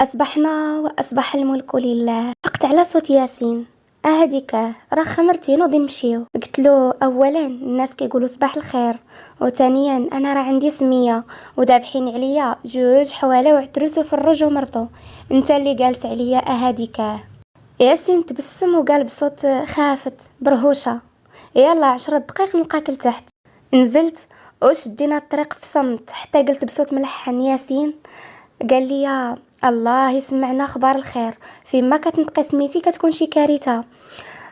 أصبحنا وأصبح الملك لله. فقت على صوت ياسين هاديك راه خمرتي نوضي نمشيو. قلت له اولا الناس كيقولوا صباح الخير، وثانيا انا راه عندي سميه وذابحين عليا جوج حواله وعتروس وفرج ومرطو. انت اللي جالس عليا هاديك. ياسين تبسم وقال بصوت خافت برهوشه: يلا 10 دقائق نلقاك لتحت. نزلت وشدينا الطريق في صمت حتى قلت بصوت ملحن: ياسين. قال لي: يا الله يسمعنا اخبار الخير، فيما كتنطقي سميتي كتكون شي كارثه.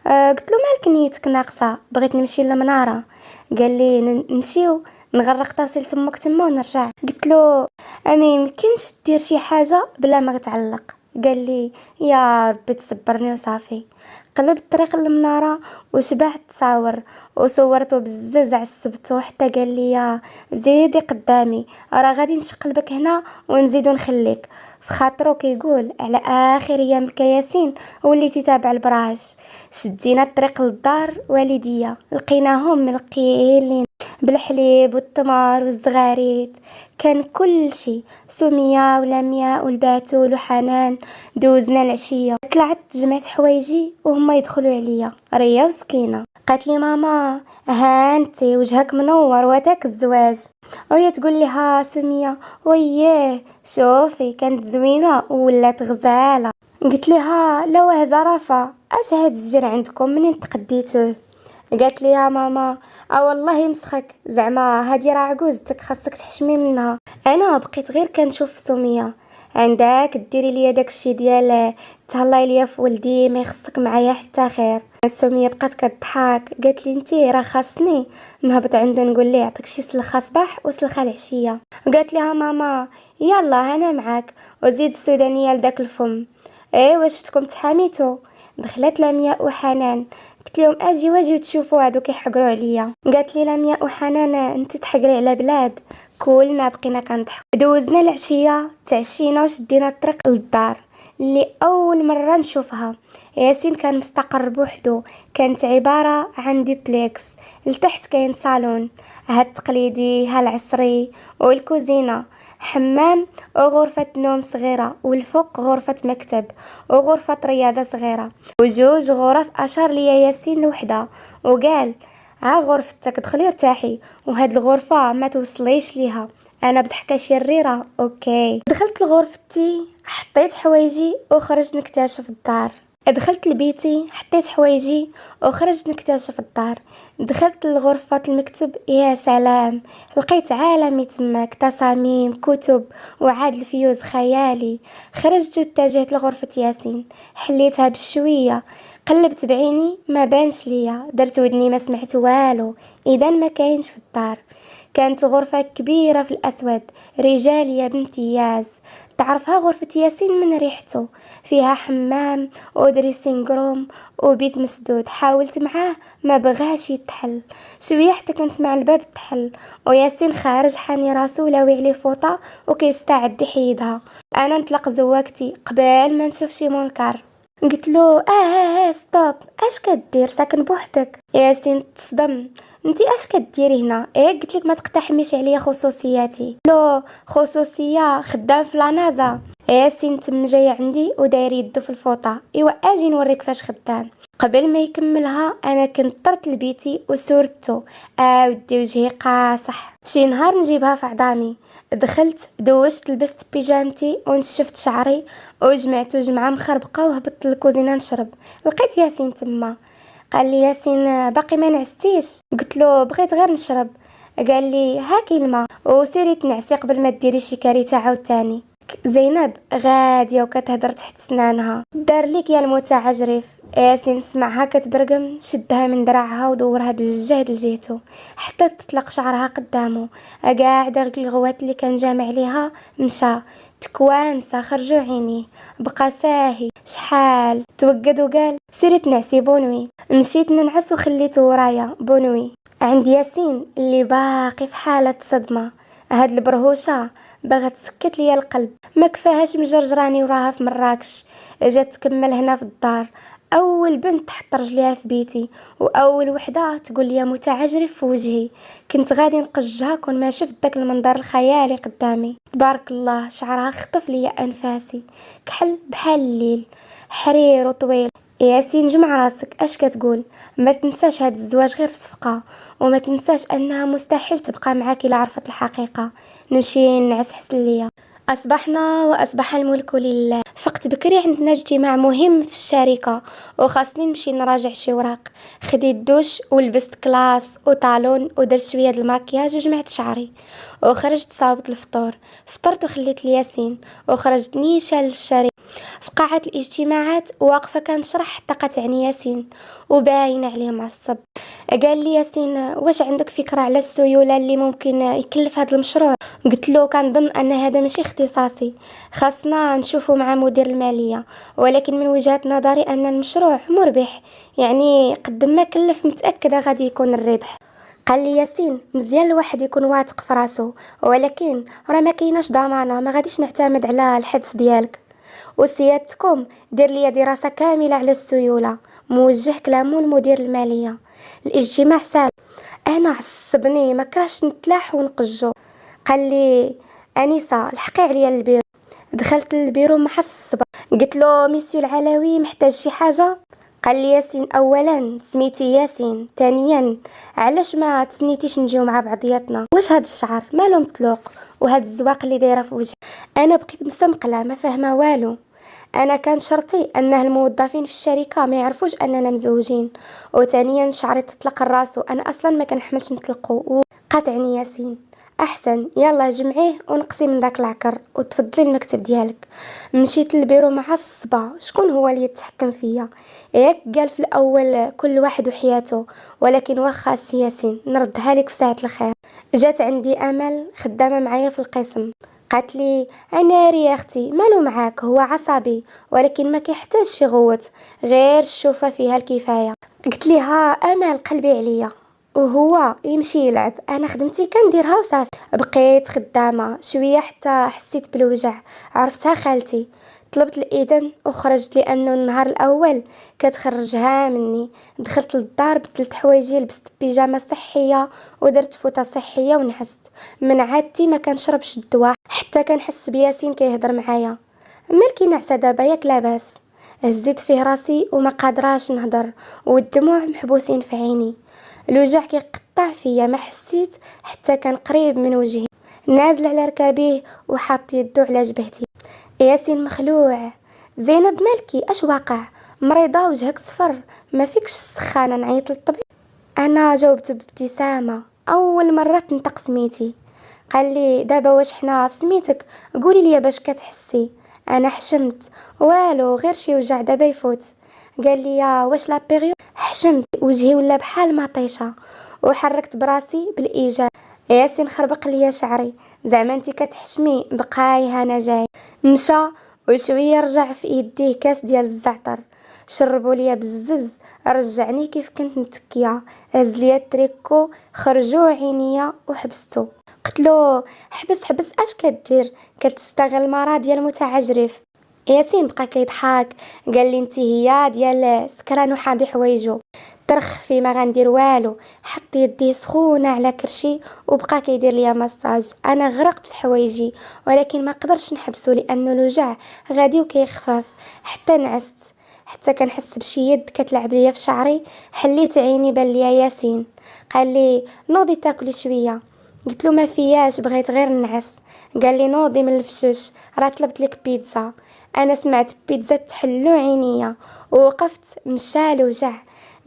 قلت له: مالك نيتك ناقصه؟ بغيت نمشي للمناره. قال لي: نمشيو نغرق طاسيل تمك تما ونرجع. قلت له: ما يمكنش دير شي حاجه بلا ما تعلق. قال لي: يا ربي تصبرني وصافي. قلبت الطريق للمناره وشبعت تصاور وصورته بزاز عصبته حتى قال لي: يا زيدي قدامي راه غادي نشقلبك هنا ونزيدو نخليك. في خاطرو كيقول على اخر ايام ياسين وليتي تابع البراش. شدينا الطريق للدار والديا، لقيناهم ملقيين بالحليب والتمر والزغاريت، كان كل شيء. سمية ولمياء والباتول وحنان. دوزنا العشية، طلعت جمعت حوايجي وهما يدخلوا عليا ريا وسكينة. قالت لي: ماما هانتي وجهك منور واتاك الزواج. وهي تقول لي: ها سمية وياه شوفي كانت زوينة ولات غزالة. قلت لها: لو زرافة اش هاد الجير عندكم منين تقديتوه؟ قالت لي: يا ماما والله يمسخك، زعما هادي راه عجوزتك خاصك تحشمي منها. انا بقيت غير كنشوف سمية عندك ديري لي داكشي ديال تهلاي ليا في ولدي، ما يخصك معايا حتى خير. سمية بقات كتضحك قالت لي: انتي راه خاصني نهبط عنده نقول ليه يعطيك شي سلخه صباح وسلخه العشيه. قالت لها: ماما يلا انا معاك وزيد السودانيه لداك الفم. ايوا شفتكم تحاميتو. دخلت لمياء وحنان، قلت لهم: اجي واجي تشوفوا هادو كيحقروا عليا. قالت لي لمياء وحنان: انت تحقري على بلاد؟ كلنا بقينا كنضحك. دوزنا العشيه تعشينا وشدينا الطريق للدار اللي اول مره نشوفها. ياسين كان مستقر بوحدو، كانت عباره عن ديبليكس. لتحت كاين صالون، ها التقليدي ها العصري، والكوزينه حمام وغرفه نوم صغيره، والفوق غرفه مكتب وغرفه رياضه صغيره، وجوج غرف. اشار ليا ياسين لوحده وقال: ها غرفتك دخلي ارتاحي، وهاد الغرفه ما توصليش ليها. انا بضحكه شريره اوكي. دخلت لغرفتي حطيت حوايجي وخرجت نكتشف الدار. دخلت لبيتي حطيت حوايجي وخرجت نكتشف الدار. دخلت لغرفة المكتب، يا سلام لقيت عالمي تماك، تصاميم كتب وعاد الفيوز خيالي. خرجت واتجهت لغرفة ياسين، حليتها بشوية، قلبت بعيني ما بانش ليا، درت ودني ما سمعت والو، اذا ما كاينش في الدار. كانت غرفة كبيرة في الأسود رجالية بامتياز. تعرفها غرفة ياسين من ريحته، فيها حمام ودريسينج روم وبيت مسدود. حاولت معاه ما بغاش يتحل، شوية حتى كنسمع الباب تحل وياسين خارج حاني راسو لاوي عليه فوطة وكيستعد يحيدها. انا نطلق زواكتي قبل ما نشوف شي منكر. قلت له: ستوب، اش كدير ساكن بوحدك؟ ياسين تصدم: انتي اش كديري هنا؟ قلت لك ما تقتحميش عليا خصوصياتي. لو خصوصيه خدام في لانازا. ياسين تم جاي عندي وداير يدو في الفوطه. ايوا اجي نوريك فاش خدام. قبل ما يكملها انا كنت طرت لبيتي وسورته ودي وجهي قاصح. شي نهار نجيبها في عظامي. دخلت دوشت لبست بيجامتي ونشفت شعري وجمعت جمعه مخربقه وهبطت للكوزينه نشرب. لقيت ياسين تما. قال لي: ياسين باقي ما نعستيش؟ قلت له: بغيت غير نشرب. قال لي: هاكي الماء وسيري تنعسي قبل ما ديري شي كارثه عاوتاني. زينب غاديه وكتهدر تحت سنانها: دار ليك يا المتعجرف. ياسين سمعها كتبرقم، شدها من دراعها ودورها بالجهد لجهته حتى تطلق شعرها قدامه. قاعده الغوات اللي كان جامع عليها مشى تكوانسه خرجوا عينيه، بقى ساهي شحال توقد وقال: سيري تنعسي بونوي. مشيت ننعس وخليته ورايا بونوي عند ياسين اللي باقي في حالة صدمة. هاد البرهوشة باغا تسكت ليا القلب، ما كفاهاش مجرجراني وراها في مراكش، جات تكمل هنا في الدار. اول بنت تحط رجليها في بيتي، واول وحده تقول لي متعجرف في وجهي. كنت غادي نقجها كون ما شفت داك المنظر الخيالي قدامي. تبارك الله، شعرها خطف لي انفاسي، كحل بحال الليل، حرير وطويل. ياسين جمع راسك، اش كتقول؟ ما تنساش هاد الزواج غير صفقه، وما تنساش انها مستحيل تبقى معاك الا عرفت الحقيقه. نمشي نعس حسن ليا. أصبحنا وأصبح الملك لله. فقت بكري، عندنا اجتماع مهم في الشركة وخاصني نمشي نراجع شي وراق. خديت دوش ولبست كلاس وطالون ودرت شوية د الماكياج وجمعت شعري وخرجت صاوبت الفطور. فطرت وخليت لياسين وخرجت نيشان للشركة. في قاعة الاجتماعات واقفة كنشرح حتى قاطعني ياسين وباين عليه معصب. قال لي ياسين، واش عندك فكرة على السيولة اللي ممكن يكلف هذا المشروع؟ قلت له كنظن ان هذا ماشي اختصاصي، خاصنا نشوفه مع مدير المالية، ولكن من وجهة نظري ان المشروع مربح، يعني قد ما كلف متأكدة غادي يكون الربح. قال لي ياسين، مزيان الواحد يكون واثق في راسو، ولكن راه ما كايناش ضمانه، ما غاديش نعتمد على الحدس ديالك. وسيادتكم دير لي دراسه كامله على السيوله. موجه كلامه لمدير الماليه. الاجتماع سال. انا عصبني، ما كرهش نتلاح ونقجو. قال لي انسه، الحقي عليا البيرو. دخلت للبيرو محصبه، قلت له ميسيو العلوي محتاج شي حاجه؟ قال لي ياسين، اولا سميتي ياسين، ثانيا علاش ما تسنيتيش نجيو مع بعضياتنا؟ واش هاد الشعر مالو مطلوق وهاد الزواق اللي دايره في وجهي؟ انا بقيت مسمقله ما فاهمه والو. انا كان شرطي ان الموظفين في الشركه ما يعرفوش اننا مزوجين، وثانيا شعري تطلق الراس، انا اصلا ما كنحملش نطلقه. قاطعني ياسين. احسن، يلا جمعيه ونقسي من داك العكر وتفضلي المكتب ديالك. مشيت للبيرو معصبه، شكون هو اللي يتحكم فيا؟ ياك قال في الاول كل واحد وحياته، ولكن واخا ياسين نردها لك في ساعه الخير. جات عندي امل خدامه معايا في القسم، قالت لي عناري يا اختي، مالو معاك؟ هو عصبي ولكن ما كيحتاجش يغوت، غير الشوفه فيها الكفايه. قلت لها امل قلبي عليا وهو يمشي يلعب، انا خدمتي كنديرها وصافي. بقيت خدامه شويه حتى حسيت بالوجع، عرفتها خالتي. طلبت الاذن وخرجت لانه النهار الاول كتخرجها مني. دخلت للدار، بدلت حوايجي، لبست بيجامه صحيه ودرت فوطه صحيه ونعست. من عادتي ما كنشربش الدواء حتى كنحس بياسين كيهضر معايا. مالكي نعسه دابا ياك لاباس؟ هزيت فيه راسي وما قادراش نهضر، والدموع محبوسين في عيني. الوجع كيقطع فيا، ما حسيت حتى كان قريب من وجهي. نازل على ركابيه وحاط يدو على جبهتي. ياسين مخلوع. زينب مالكي؟ اش واقع؟ مريضه وجهك صفر، ما فيكش السخانه؟ نعيط للطبيب. انا جاوبت بابتسامه، اول مره تنطق سميتي. قال لي دابا واش حنا في سميتك؟ قولي لي باش كتحسي. انا حشمت، والو غير شي وجع دابا يفوت. قال لي واش لا بيريود؟ حشمت، وجهي ولا بحال ما طيشه وحركت براسي بالايجاب. ياسين خربق ليا شعري. زعما انتي كتحشمي؟ بقاي انا جاي. مشى وشويه رجع في يديه كاس ديال الزعتر، شربوا ليا بزز، رجعني كيف كنت متكيه، هز ليا التريكو، خرجوا عينيا وحبستو. قلت له حبس حبس، اش كدير؟ كتستغل المرض ديال متعجرف. ياسين بقى كيضحك، قال لي انت هي ديال سكران وحاضي حوايجو. طرخ في ما غندير والو، حط يديه سخونه على كرشي وبقى كيدير ليا مساج. انا غرقت في حوايجي، ولكن ما قدرش نحبسه لانه الوجع غادي وكيخفف. حتى نعست، حتى كنحس بشي يد كتلعب ليا في شعري. حليت عيني بان ليا ياسين. قال لي نوضي تاكلي شويه. قلت له ما فياش، بغيت غير نعس. قال لي نوضي من الفشوش، راه طلبت لك بيتزا. انا سمعت بيتزا تحلو عينيا ووقفت، مشى الوجع.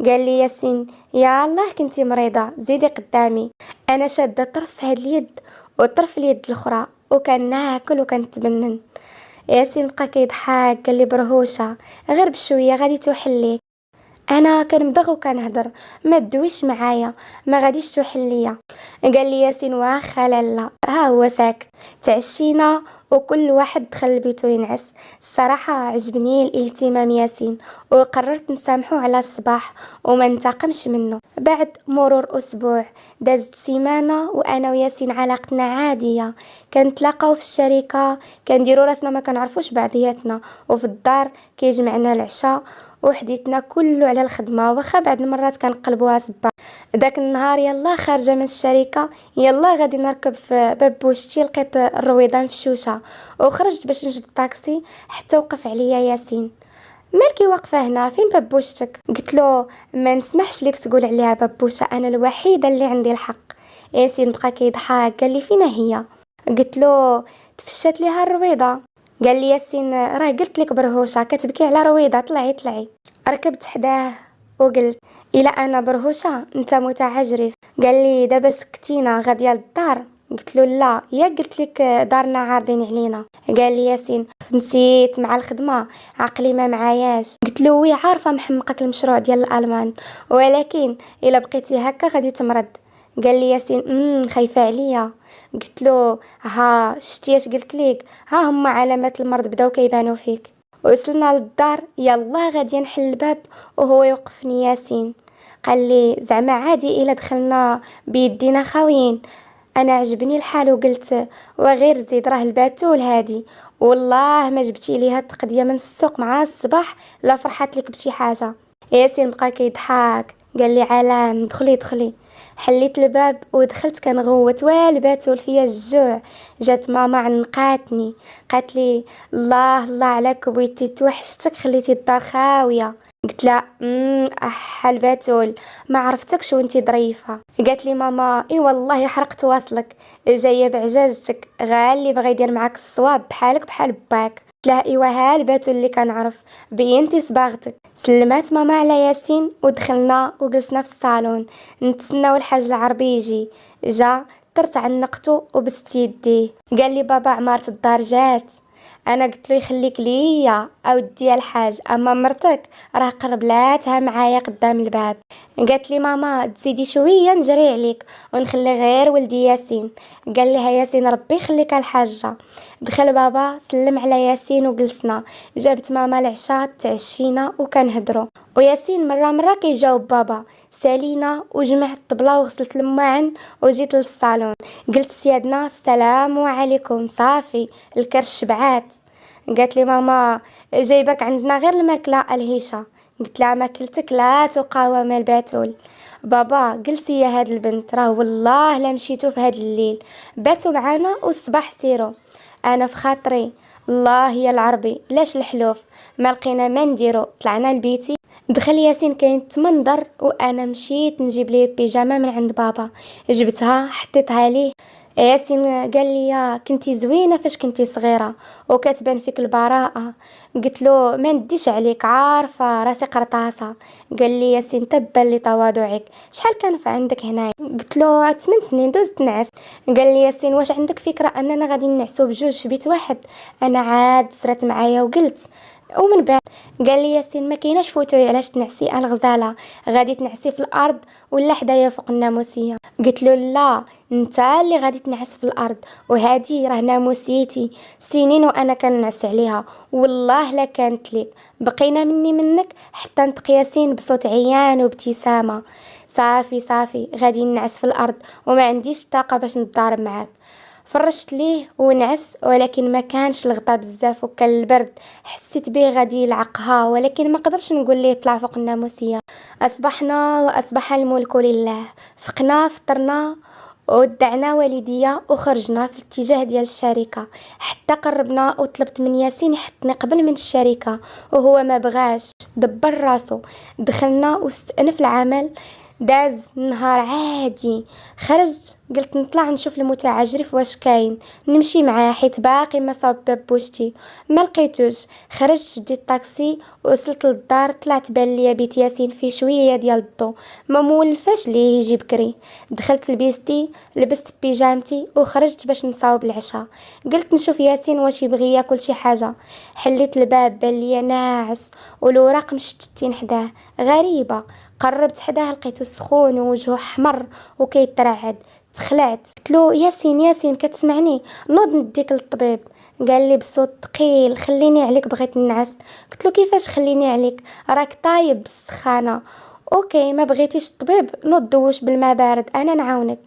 قال لي ياسين يا الله كنتي مريضه، زيدي قدامي. انا شاده طرف هاد اليد وطرف اليد الاخرى وكان ناكل وكنتبنن. ياسين بقى كيضحك، قال لي برهوشه غير بشويه غادي توحلي. انا كنمضغ وكنهضر، ما تدويش معايا، ما غاديش توحل ليا. قال لي ياسين واخا لالا، ها هو ساكت. تعشينا وكل واحد دخل لبيتو ينعس. الصراحه عجبني الاهتمام ياسين، وقررت نسامحو على الصباح وما ننتقمش منه. بعد مرور اسبوع دازت سيمانه وانا وياسين علاقتنا عاديه. كنتلاقاو في الشركه، كنديروا راسنا ما كنعرفوش بعضياتنا، وفي الدار كيجمعنا العشاء وحديتنا كله على الخدمه، واخا بعض المرات كنقلبوها سبا. داك النهار يلا خارجه من الشركه، يلا غادي نركب في باب بوشتي، لقيت الرويضه مفشوشه وخرجت باش نجد الطاكسي حتى وقف عليا ياسين. مالكي واقفه هنا؟ فين بابوشتك؟ قلت له ما نسمحش ليك تقول عليها بابوشه، انا الوحيده اللي عندي الحق. ياسين بقى كيضحك، قال لي فينا هي؟ قلت له تفشات ليها الرويضه. قال لي ياسين راه قلت لك برهوشه كتبكي على رويضه، طلعي طلعي. ركبت حداه وقلت الا انا برهوشه انت متعجرف. قال لي دابا سكتينا غاديه للدار؟ قلت له لا، يا قلت لك دارنا عارضين علينا. قال لي ياسين نسيت مع الخدمه، عقلي ما معاياش. قلت له وي عارفه محمقك المشروع ديال الالمان، ولكن الا بقيتي هكا غادي تمرض. قال لي ياسين خايفه عليا. قلت له ها شتي اش قلت لك، ها هما علامات المرض بداو كيبانوا فيك. وصلنا للدار، يلا غادي نحل الباب وهو يوقفني ياسين. قال لي زعما عادي الا دخلنا بيدينا خاويين؟ انا عجبني الحال وقلت وغير زيد راه الباتول هادي، والله ما جبتي ليها التقديه من السوق مع الصباح لا فرحت لك بشي حاجه. ياسين بقى كيضحك، قال لي علام دخلي دخلي. حليت الباب ودخلت كنغوت والباتول فيا الجوع. جات ماما عنقاتني، قالت لي الله الله عليك بغيتي توحشتك خليتي الدار خاويه. قلت لا الباتول ما عرفتكش وانتي ظريفه. قالت لي ماما اي والله حرقت واصلك، جايه بعجاجتك غالي بغا يدير معاك الصواب بحالك بحال باك. قلت لها ايوا ها الباتول اللي كنعرف بينتي صباغتك. سلمات ماما على ياسين ودخلنا وجلسنا في الصالون نتسناو الحاج العربي يجي. جا طرت عنقته وبست يديه. قال لي بابا عمارة الدار جات. انا قلت له يخليك ليا اودي الحاج، اما مرتك راه قربلاتها معايا قدام الباب. قالت لي ماما تزيدي شويه نجري عليك ونخلي غير ولدي ياسين. قال لها ياسين ربي يخليك الحاجه. دخل بابا سلم على ياسين وجلسنا. جابت ماما العشاء تعشينا وكنهضروا، وياسين مره كيجاوب بابا. سالينا وجمعت الطبله وغسلت الماعن وجيت للصالون. قلت سيادنا السلام عليكم، صافي الكرش شبعات. قالت لي ماما جايبك عندنا غير الماكله الهيشه. قلت لها ماكلتك لا تقاوم الباتول. بابا جلسي يا هاد البنت، راه والله لا مشيتو في هاد الليل، باتوا معانا والصباح سيرو. انا في خاطري الله يا العربي لاش الحلوف، ما لقينا ما نديرو، طلعنا لبيتي. دخل ياسين كاين تمنظر وانا مشيت نجيب ليه بيجامه من عند بابا. جبتها حطيتها ليه. ياسين قال لي كنتي زوينه فاش كنتي صغيره وكتبان فيك البراءه. قلت له ما نديش عليك، عارفه راسي قرطاسه. قال لي ياسين تبا لتواضعك، شحال كان في عندك هنا؟ قلت له 8 سنين دوزت نعس. قال لي ياسين واش عندك فكره اننا غادي نعسو بجوج في بيت واحد؟ انا عاد سرت معايا وقلت ومن بعد. قال لي ياسين ما كايناش فوتوي علاش تنعسي الغزاله، غادي تنعسي في الارض ولا حدايا فوق الناموسيه؟ قلت له لا، انت اللي غادي تنعس في الارض، وهذه راه ناموسيتي سنين وانا كنعس عليها، والله لا كانت ليك. بقينا مني منك حتى نطق ياسين بصوت عيان وابتسامه. صافي غادي نعس في الارض وما عنديش طاقه باش نتضارب معاك. فرشت ليه ونعس، ولكن ما كانش الغطا بزاف وكان البرد. حسيت بيه غادي يلعقها، ولكن ما قدرش نقول ليه طلع فوق الناموسيه. اصبحنا واصبح الملك لله. فقنا فطرنا ودعنا والديا وخرجنا في الاتجاه ديال الشركه، حتى قربنا وطلبت من ياسين يحطني قبل من الشركه وهو ما بغاش، دبر راسو. دخلنا واستأنف العمل. داز نهار عادي. خرجت قلت نطلع نشوف المتعجرف واش كاين، نمشي معاه حيت باقي ما صاب باب بوشتي. ما لقيتوش. خرجت شديت الطاكسي وصلت للدار. طلعت بان ليا بيت ياسين فيه شويه ديال الضو، ما مولفاش ليه يجي بكري. دخلت لبيستي لبست بيجامتي وخرجت باش نصاوب العشاء. قلت نشوف ياسين واش يبغي ياكل شي حاجه. حليت الباب بان ليا ناعس والوراق مشتتين حداه. غريبه. قربت حداه لقيته سخون ووجهه حمر وكيترعد. تخلعت قلت له ياسين كتسمعني؟ نوض نديك للطبيب. قال لي بصوت ثقيل خليني عليك بغيت ننعس. قلت له كيفاش خليني عليك، راك طايب بالسخانه اوكي ما بغيتيش الطبيب نوض دوش بالماء بارد انا نعاونك.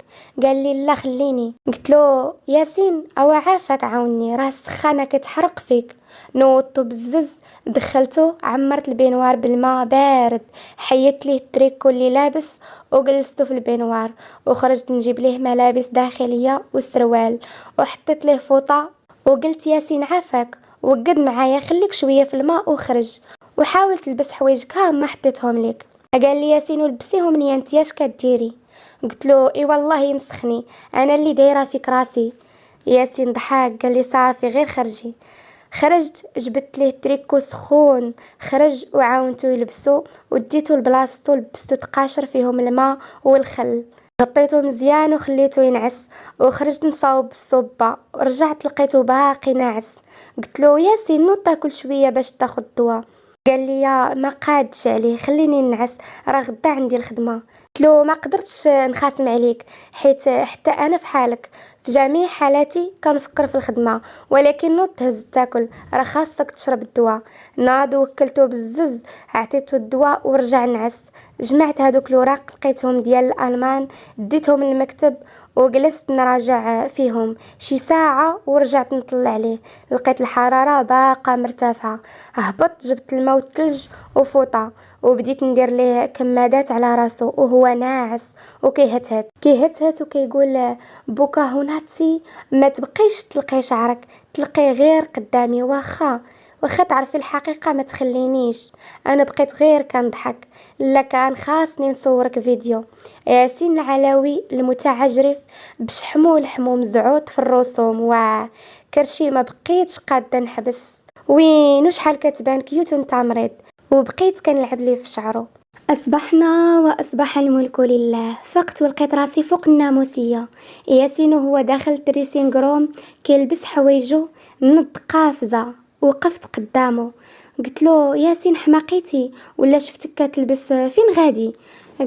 قال لي لا خليني. قلت له ياسين او عافاك عاوني راه السخانه كتحرق فيك. نوضتو بالزز دخلته عمرت البينوار بالماء بارد، حيدت ليه التريكو اللي لابس وجلسته في البينوار، وخرجت نجيب ليه ملابس داخليه وسروال وحطيت ليه فوطه وقلت ياسين عافاك وقد معايا خليك شويه في الماء وخرج وحاول تلبس حوايجك ها ما حطيتهم لك. قال لي ياسين ولبسيهم ليا انت اش كديري؟ قلت له اي والله يمسخني انا اللي دايره فيك راسي. ياسين ضحك قال لي صافي غير خرجي. خرجت جبت ليه تريكو سخون، خرج وعاونته يلبسو وديتو لبلاصتو لبستو تقاشر فيهم الماء والخل، غطيته مزيان وخليته ينعس وخرجت نصاوب بالصوبة ورجعت لقيته باقي ناعس. قلت له ياسين نوض تاكل شويه باش تاخد دواء. قال لي يا ما قادش عليه خليني ننعس راه غدا عندي الخدمه. قلت له ما قدرتش نخاصم عليك حيت حتى انا في حالك في جميع حالاتي كنفكر في الخدمه، ولكن نوض تهز تاكل راه خاصك تشرب الدواء. ناض وكلته بالزز عطيته الدواء ورجع نعس. جمعت هادوك الوراق لقيتهم ديال الالمان ديتهم للمكتب وجلست نراجع فيهم شي ساعة ورجعت نطلع عليه. لقيت الحرارة باقا مرتفعة. هبطت جبت الماء والثلج وفوطة وبديت ندير ليه كمادات على راسو وهو ناعس وكيهتهت وكيقول بوكا هوناتسي ما تبقيش تلقي شعرك تلقي غير قدامي واخا تعرفي الحقيقة ما تخلينيش. انا بقيت غير كنضحك. لا كان خاصني نصورك فيديو. ياسين العلوي المتعجرف بشحمو لحمو مزعوط في الرسوم كرشي ما بقيتش قادة نحبس. وين شحال كتبان كيوت ونتا مريض وبقيت كنلعب ليه في شعره. أصبحنا وأصبح الملك لله. فقت ولقيت راسي فوق الناموسية. ياسين وهو داخل الدريسينغ روم كيلبس حوايجو نض قافزة. وقفت قدامه قلت له ياسين حماقيتي ولا شفتك كتلبس فين غادي؟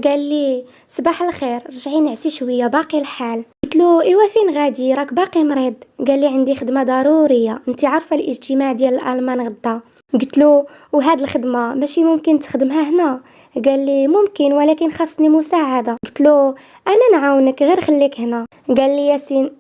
قال لي صباح الخير رجعي نعسي شويه باقي الحال. قلت له ايوا فين غادي راك باقي مريض؟ قال لي عندي خدمه ضروريه انت عارفه الاجتماع ديال الالمان غدا. قلت له وهاد الخدمه ماشي ممكن تخدمها هنا؟ قال لي ممكن ولكن خاصني مساعده. قلت له انا نعاونك غير خليك هنا. قال لي ياسين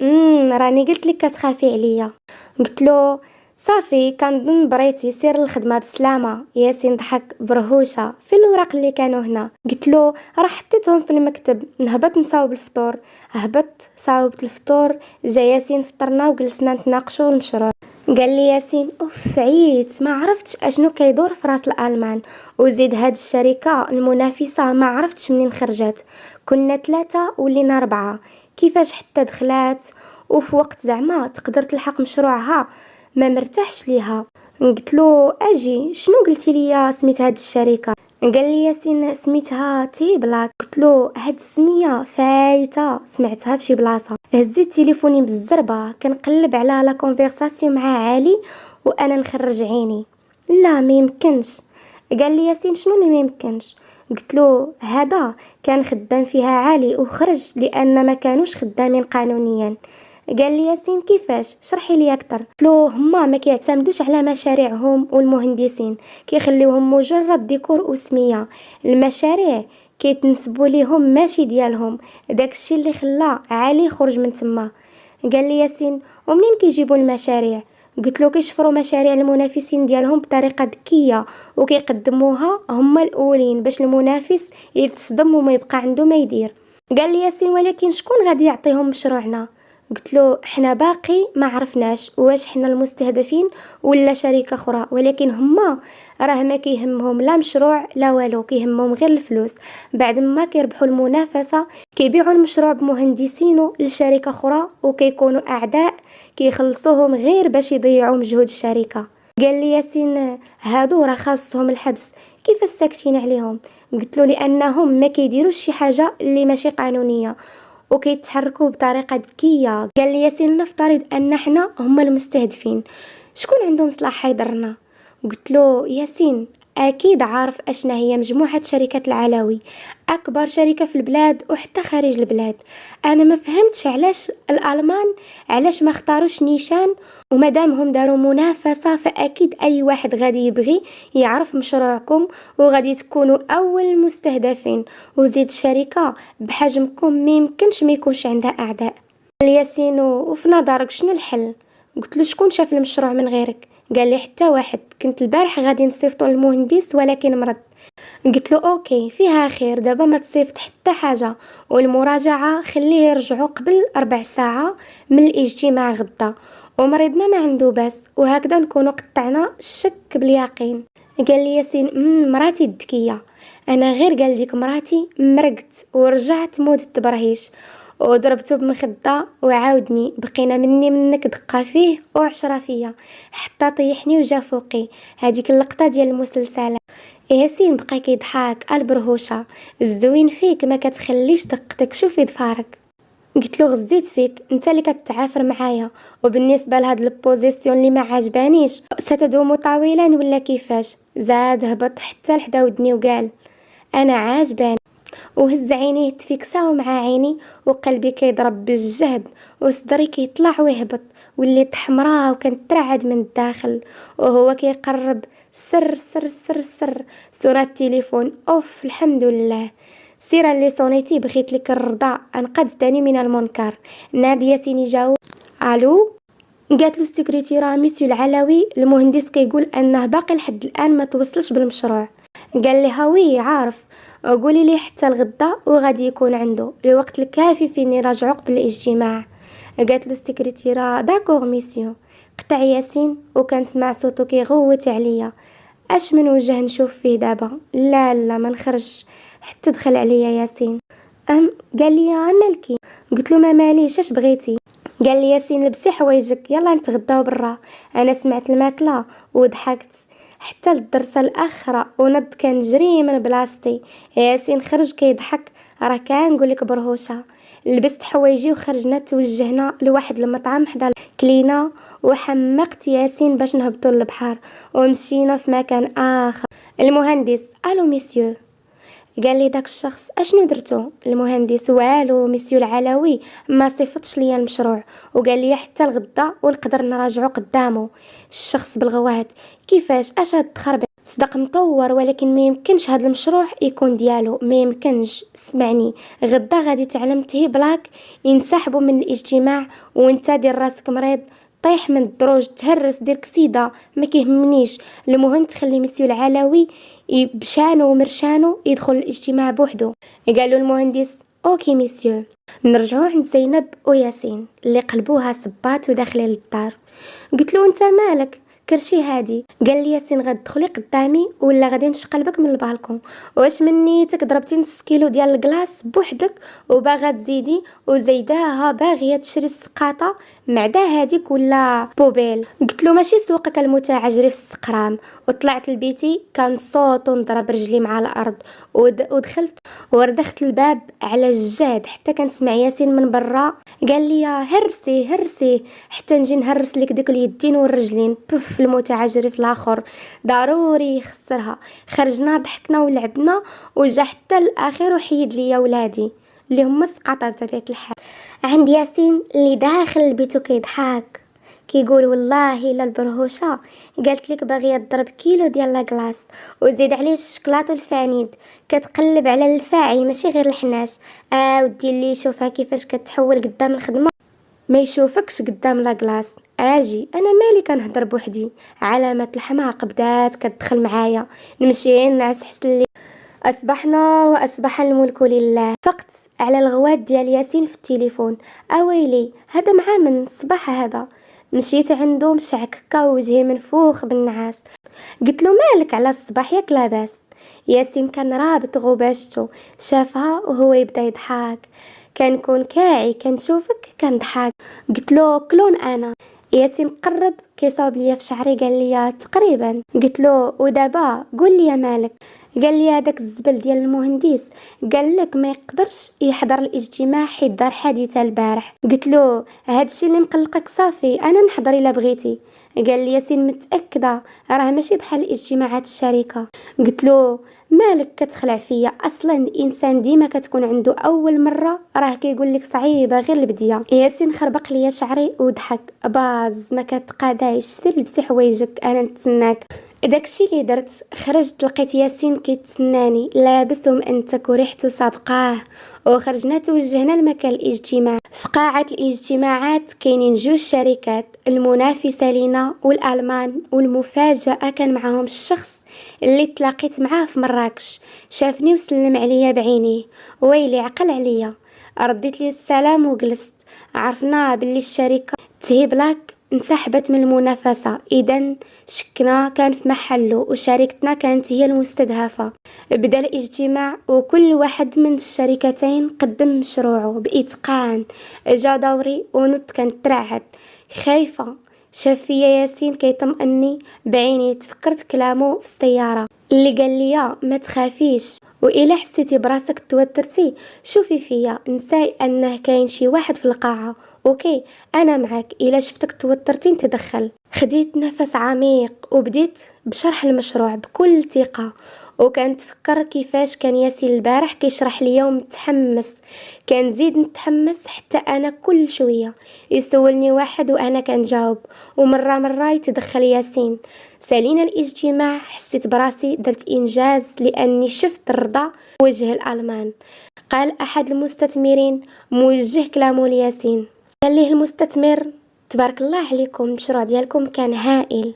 راني قلت لك كتخافي عليا. قلت له صافي كنظن بريتي سير الخدمه بسلامه. ياسين ضحك برهوشه في الوراق اللي كانوا هنا. قلت له راه حطيتهم في المكتب نهبط نصاوب الفطور. هبطت صاوبت الفطور جا ياسين فطرنا وجلسنا نتناقشوا المشروع. قال لي ياسين اوف عييت ما عرفتش اشنو كيدور في راس الالمان وزيد هاد الشركه المنافسه ما عرفتش منين خرجت. كنا 3 ولينا 4 كيفاش حتى دخلات وفي وقت زعما تقدر تلحق مشروعها ما مرتاحش ليها. قلت له اجي شنو قلتي لي سميت هاد الشركه؟ قال لي ياسين سميتها تي بلاك. قلت له هاد السميه فايته سمعتها في شي بلاصه. هزيت تليفوني بالزربه كنقلب على لا كونفرساسيون مع علي وانا نخرج عيني. لا ما يمكنش. قال لي ياسين شنو اللي ما يمكنش؟ قلت له هذا كان خدام فيها عالي وخرج لان ما كانوش خدامين قانونيا. قال لي ياسين كيفاش شرحي لي اكثر؟ قلت له هما ما كيعتمدوش على مشاريعهم والمهندسين كيخليوهم مجرد ديكور وسميه. المشاريع كيتنسبوا ليهم ماشي ديالهم. داكشي اللي خلى علي خرج من تما. قال لي ياسين ومنين كيجيبوا المشاريع؟ قلت له كيشفروا مشاريع المنافسين ديالهم بطريقه ذكيه وكيقدموها هما الاولين باش المنافس يتصدم وما يبقى عنده ما يدير. قال لي ياسين ولكن شكون غادي يعطيهم مشروعنا؟ قلت له حنا باقي ما عرفناش واش حنا المستهدفين ولا شركه اخرى، ولكن هما راه ما كيهمهم لا مشروع لا والو كيهمهم غير الفلوس. بعد ما كيربحوا المنافسه كيبيعوا المشروع بمهندسينو لشركه اخرى وكيكونوا اعداء كيخلصوهم غير باش يضيعوا مجهود الشركه. قال لي ياسين هادو راه خاصهم الحبس كيفاش ساكتين عليهم؟ قلت له لانهم ما كيديروش شي حاجه اللي ماشي قانونيه وكيتحركوا بطريقه ذكيه. قال لي ياسين نفترض ان احنا هما المستهدفين شكون عندهم مصلحه يضرنا؟ قلت له ياسين اكيد عارف اشنا هي مجموعة شركات العلوي، اكبر شركة في البلاد وحتى خارج البلاد. انا ما فهمتش علاش الالمان علاش ما اختاروش نيشان، ومادامهم داروا منافسة فاكيد اي واحد غادي يبغي يعرف مشروعكم وغادي تكونوا اول المستهدفين. وزيد شركة بحجمكم ما يمكنش ما يكونش عندها اعداء. ياسين وفي نظرك شنو الحل؟ قلت له شكون شاف المشروع من غيرك؟ قال لي حتى واحد، كنت البارح غادي نصيفطو المهندس ولكن مرض. قلت له اوكي فيها خير، دابا ما تصيفط حتى حاجه، والمراجعه خليه يرجعوا قبل 4 ساعة من الاجتماع غدا، ومريضنا ما عنده باس، وهكذا نكونوا قطعنا الشك باليقين. قال لي ياسين مراتي الذكيه، انا غير قال ديك مراتي مرقت ورجعت مودت برهيش، وضربته بمخدة وعاودني، بقينا منك دقة فيه و10 فيا حتى طيحني وجا فوقي. هذيك اللقطة ديال المسلسل. ياسين بقى كيضحك البرهوشة، الزوين فيك ما كتخليش دقتك شوفي ضفارك. قلت له غزيت فيك انت اللي كتعافر معايا، وبالنسبه لهاد البوزيسيون اللي ما عجبانيش ستدوم طويلا ولا كيفاش؟ زاد هبط حتى لحدا ودني وقال انا عاجباني، وهز عينيه تفيكساو مع عيني، وقلبي كيضرب بالجهد، وصدري كيطلع ويهبط، وليت حمراء وكنترعد من الداخل، وهو كيقرب سر سر سر سر صورة التليفون. اوف الحمد لله، سيرة اللي صونيتي بغيت لك الرضا انقذتني من المنكر. نادي ياسين يجاوب الو. قالت له السكرتيره ميسيو العلوي المهندس كيقول انه باقي لحد الان ما توصلش بالمشروع. قال لي هاوي عارف، قولي لي حتى الغدا وغادي يكون عنده الوقت الكافي فين يراجعوا قبل الاجتماع. قالت له السكرتيره داكوغ ميسيو. قطع ياسين وكان سمع صوته كيغوت عليا. اش من وجه نشوف فيه دابا؟ لا ما نخرج حتى دخل عليا ياسين. قال لي مالكي؟ قلت له ما ماليش، اش بغيتي؟ قال لي ياسين لبسي حوايجك يلا نتغداو برا. انا سمعت الماكله وضحكت حتى للدرسه الاخره ونض كنجري من بلاصتي. ياسين خرج كيضحك، راه كنقول لك برهوشه. لبست حوايجي وخرجنا توجهنا لواحد المطعم حدا كلينا، وحمقت ياسين باش نهبطوا للبحر ومشينا في مكان اخر. المهندس الو ميسيو. قال لي داك الشخص اشنو درتو؟ المهندس والو ميسيو العلوي ما صيفطش ليا المشروع، وقال لي حتى الغدا ونقدر نراجعو قدامه. الشخص بالغوات كيفاش؟ اش هاد التخربيق؟ صدق مطور ولكن ما يمكنش هاد المشروع يكون ديالو، ما يمكنش. اسمعني غدا غادي تعلم تهي بلاك ينسحبوا من الاجتماع، وانت دير راسك مريض طيح من الدروج تهرس دير كسيده ما كيهمنيش. المهم تخلي ميسيو العلوي بشانو ومرشانو يدخل الاجتماع بوحدو. قالوا المهندس اوكي ميسيو. نرجعوا عند زينب وياسين اللي قلبوها صبات وداخلين للدار. قلت له انت مالك كرشي هادي؟ قال لي ياسين غتدخلي قدامي ولا غادي نشقلبك من البالكون؟ واش من نيتك ضربتي نص كيلو ديال الكلاص بوحدك وباغا تزيدي وزيداها باغيه تشري السقاطه معدا هاديك ولا بوبيل؟ قلت له ماشي سوقك المتعجري في السقرام. وطلعت لبيتي كان صوت ونضرب رجلي مع الارض، ودخلت وردخت الباب على الجهد حتى كنسمع ياسين من برا قال لي هرسي حتى نجي نهرس لك ديك اليدين والرجلين. بف المتعجري في الاخر ضروري يخسرها. خرجنا ضحكنا ولعبنا وجا حتى الاخير وحيد ليا ولادي اللي هما سقطه بطبيعه الحال. عند ياسين اللي داخل البيت كيضحك كيقول والله الا البرهوشه قالت لك باغيه تضرب كيلو ديال لاكلاص وزيد عليه الشكلاط والفانيد، كتقلب على الفاعي ماشي غير الحناش. ودي اللي يشوفها كيفاش كتحول قدام الخدمه ما يشوفكش قدام لاكلاص. اجي انا مالي كنهضر بوحدي. علامات الحماق بدات كتدخل معايا، نمشي نعس حسن. أصبحنا وأصبح الملك لله. فقت على الغوات ديال ياسين في التليفون. أويلي هذا مع من الصباح هذا؟ مشيت عنده مشعككه وجهي منفوخ بالنعاس. قلت له مالك على الصباح ياك لاباس؟ ياسين كان رابط غباشته، شافها وهو يبدا يضحك. كنكون كاعي كنشوفك كنضحك. قلت له كلون انا. ياسين قرب كيصاوب ليا في شعري، قال لي تقريبا. قلت له ودابا قول لي مالك؟ قال لي هذاك الزبل ديال المهندس قال لك ما يقدرش يحضر الاجتماع حيت دار حادثه البارح. قلت له هادشي اللي مقلقك صافي انا نحضر الا بغيتي. قال لي ياسين متاكده راه ماشي بحال الاجتماعات الشركه. قلت له مالك كتخلع فيا؟ اصلا الانسان ديما كتكون عنده اول مره راه كيقول لك صعيبه غير البديه. ياسين خربق ليا شعري وضحك، باز ما كتقادايش، سير لبسي حوايجك انا نتسناك. داكشي اللي درت، خرجت لقيت ياسين كيتسناني لابسهم انتك وريحته سابقاه، وخرجنا توجهنا لمكان الاجتماع. في قاعة الاجتماعات كاينين جوج شركات المنافسة لينا والالمان، والمفاجأة كان معاهم الشخص اللي تلاقيت معاه في مراكش. شافني وسلم عليا بعينيه، ويلي عقل عليا. رديت لي السلام وجلست. عرفنا باللي الشركة تهيبلاك انسحبت من المنافسة، إذن شكنا كان في محله وشركتنا كانت هي المستهدفة. بدأ الاجتماع وكل واحد من الشركتين قدم مشروعه بإتقان. جا دوري ونط كنترعد خايفة. شاف فيا ياسين كيطمئني بعيني، تفكرت كلامه في السيارة اللي قال لي ما تخافيش، وإلا حسيتي براسك توترتي شوفي فيا، نساي أنه كاين شي واحد في القاعة. اوكي انا معك، الا شفتك توترتي نتدخل. خديت نفس عميق وبديت بشرح المشروع بكل ثقة، وكان تفكر كيفاش كان ياسين البارح كيشرح لي ومتحمس. كان زيد نتحمس حتى انا كل شوية يسولني واحد وانا كنجاوب، ومرة يتدخل ياسين. سالينا الاجتماع، حسيت براسي درت انجاز لاني شفت الرضا وجه الالمان. قال احد المستثمرين موجه كلامه لياسين، قال ليه المستثمر تبارك الله عليكم، المشروع ديالكم كان هائل.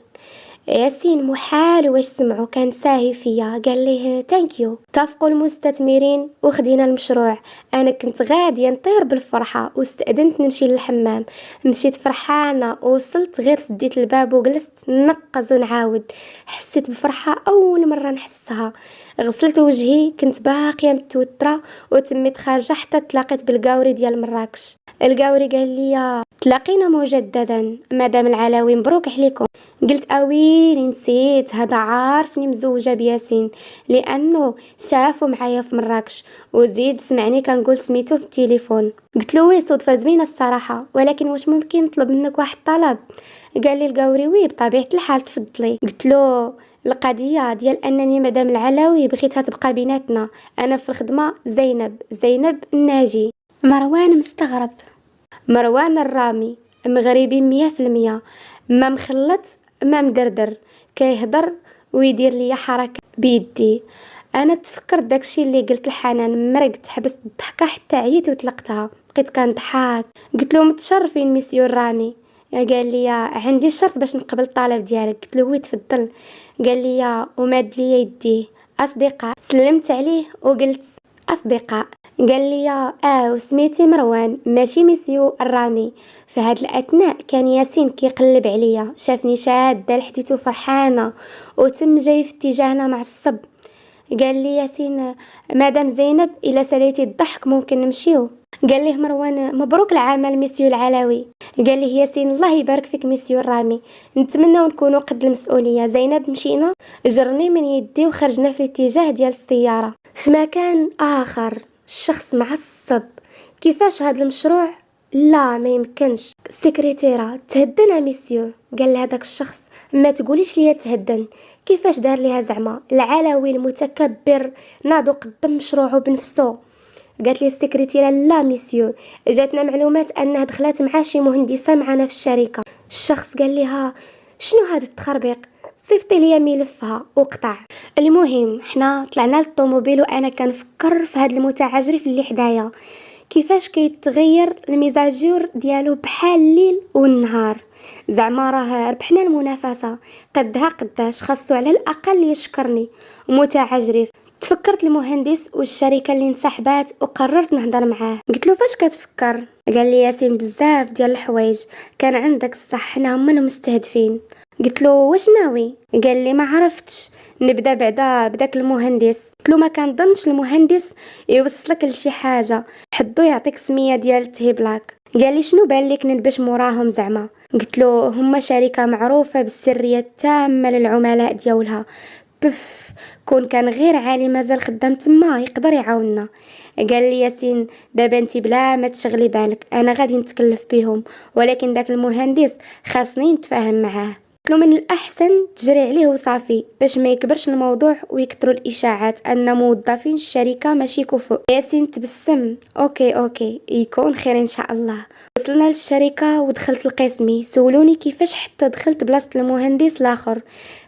ياسين محال واش سمعوا، كان ساهي فيا. قال ليه ثانك. اتفقوا المستثمرين وخدينا المشروع. انا كنت غاديه نطير بالفرحه واستأذنت نمشي للحمام. مشيت فرحانه، وصلت غير سديت الباب وجلست نقز ونعاود. حسيت بفرحه اول مره نحسها. غسلت وجهي، كنت باقيه متوتره، وتميت خارجه حتى تلاقيت بالقاوري ديال مراكش. القاوري قال لي تلاقينا مجددا مدام العلاوي، مبروك عليكم. قلت اويلي نسيت، هذا عارفني مزوجه بياسين لانه شافه معايا في مراكش، وزيد سمعني كنقول سميتو في التليفون. قلت له وي صدفه زوينه الصراحه، ولكن واش ممكن نطلب منك واحد طلب؟ قال لي القاوري وي بطبيعه الحال تفضلي. قلت له القضيه ديال انني مدام العلاوي بغيتها تبقى بيناتنا، انا في الخدمه زينب الناجي. مروان مستغرب، مروان الرامي مغربي 100%، ما مخلط ما مدردر، كيهضر ويدير لي حركه بيدي. انا تفكرت داكشي اللي قلت لحنان، مرقت حبست الضحكه حتى عييت وطلقتها، بقيت كنضحك. قلت له متشرفين ميسيو الرامي. قال لي عندي شرط باش نقبل الطلب ديالك. قلت له وي تفضل. قال لي وماد لي يديه. اصدقاء. سلمت عليه وقلت اصدقاء. قال لي وسميتي مروان ماشي ميسيو الرامي. في هاد الاثناء كان ياسين كيقلب عليا، شافني شاده لحديته فرحانه وتم جاي في اتجاهنا مع الصب. قال لي ياسين مدام زينب الا ساليتي الضحك ممكن نمشيو. قال ليه مروان مبروك العمل ميسيو العلاوي. قال ليه ياسين الله يبارك فيك ميسيو الرامي، نتمنى نكونوا قد المسؤوليه. زينب مشينا، جرني من يدي وخرجنا في الاتجاه ديال السياره. في مكان اخر الشخص معصب، كيفاش هذا المشروع؟ لا ما يمكنش. السكرتيره تهدنا ميسيو. قال لهذاك الشخص ما تقوليش ليا تهدن، كيفاش دار ليها زعما العلوي المتكبر ناضو قدم مشروعه بنفسه. قالت لي السكرتيره لا ميسيو، جاتنا معلومات انها دخلت مع شي مهندسه معنا في الشركه. الشخص قال لها شنو هذا التخربيق، صيفطي ليا ملفها وقطع. المهم حنا طلعنا للطوموبيل وانا كنفكر في هذا المتعجرف اللي حدايا، كيفاش كيتغير الميزاجور ديالو بحال الليل والنهار. زعما راه ربحنا المنافسه، قداش خاصو على الاقل يشكرني. متعجرف. تفكرت المهندس والشركه اللي انسحبات وقررت نهضر معاه. قلت له فاش كتفكر؟ قال لي ياسين بزاف ديال الحوايج، كان عندك الصح، حنا هما المستهدفين. قلت له واش ناوي؟ قال لي ما عرفتش، نبدا بعدا بداك المهندس. قلت له ما كنظنش المهندس يوصلك لشي حاجه، حدو يعطيك سميه ديال تهيبلاك. قال لي شنو بان لك نلبش موراهم زعما؟ قلت له هما شركه معروفه بالسريه التامه للعملاء ديالها. بف، كون كان غير عالي مازال خدام تما يقدر يعاوننا. قال لي ياسين دابا انت بلا ما تشغلي بالك انا غادي نتكلف بهم، ولكن داك المهندس خاصني نتفاهم معاه. قلت له من الاحسن تجري عليه وصافي باش ما يكبرش الموضوع ويكثروا الاشاعات ان موظفين الشركه ماشي كفؤ. ياسين تبسم، اوكي يكون خير ان شاء الله. وصلنا للشركه ودخلت لقسمي، سولوني كيفاش حتى دخلت بلاصه المهندس الاخر.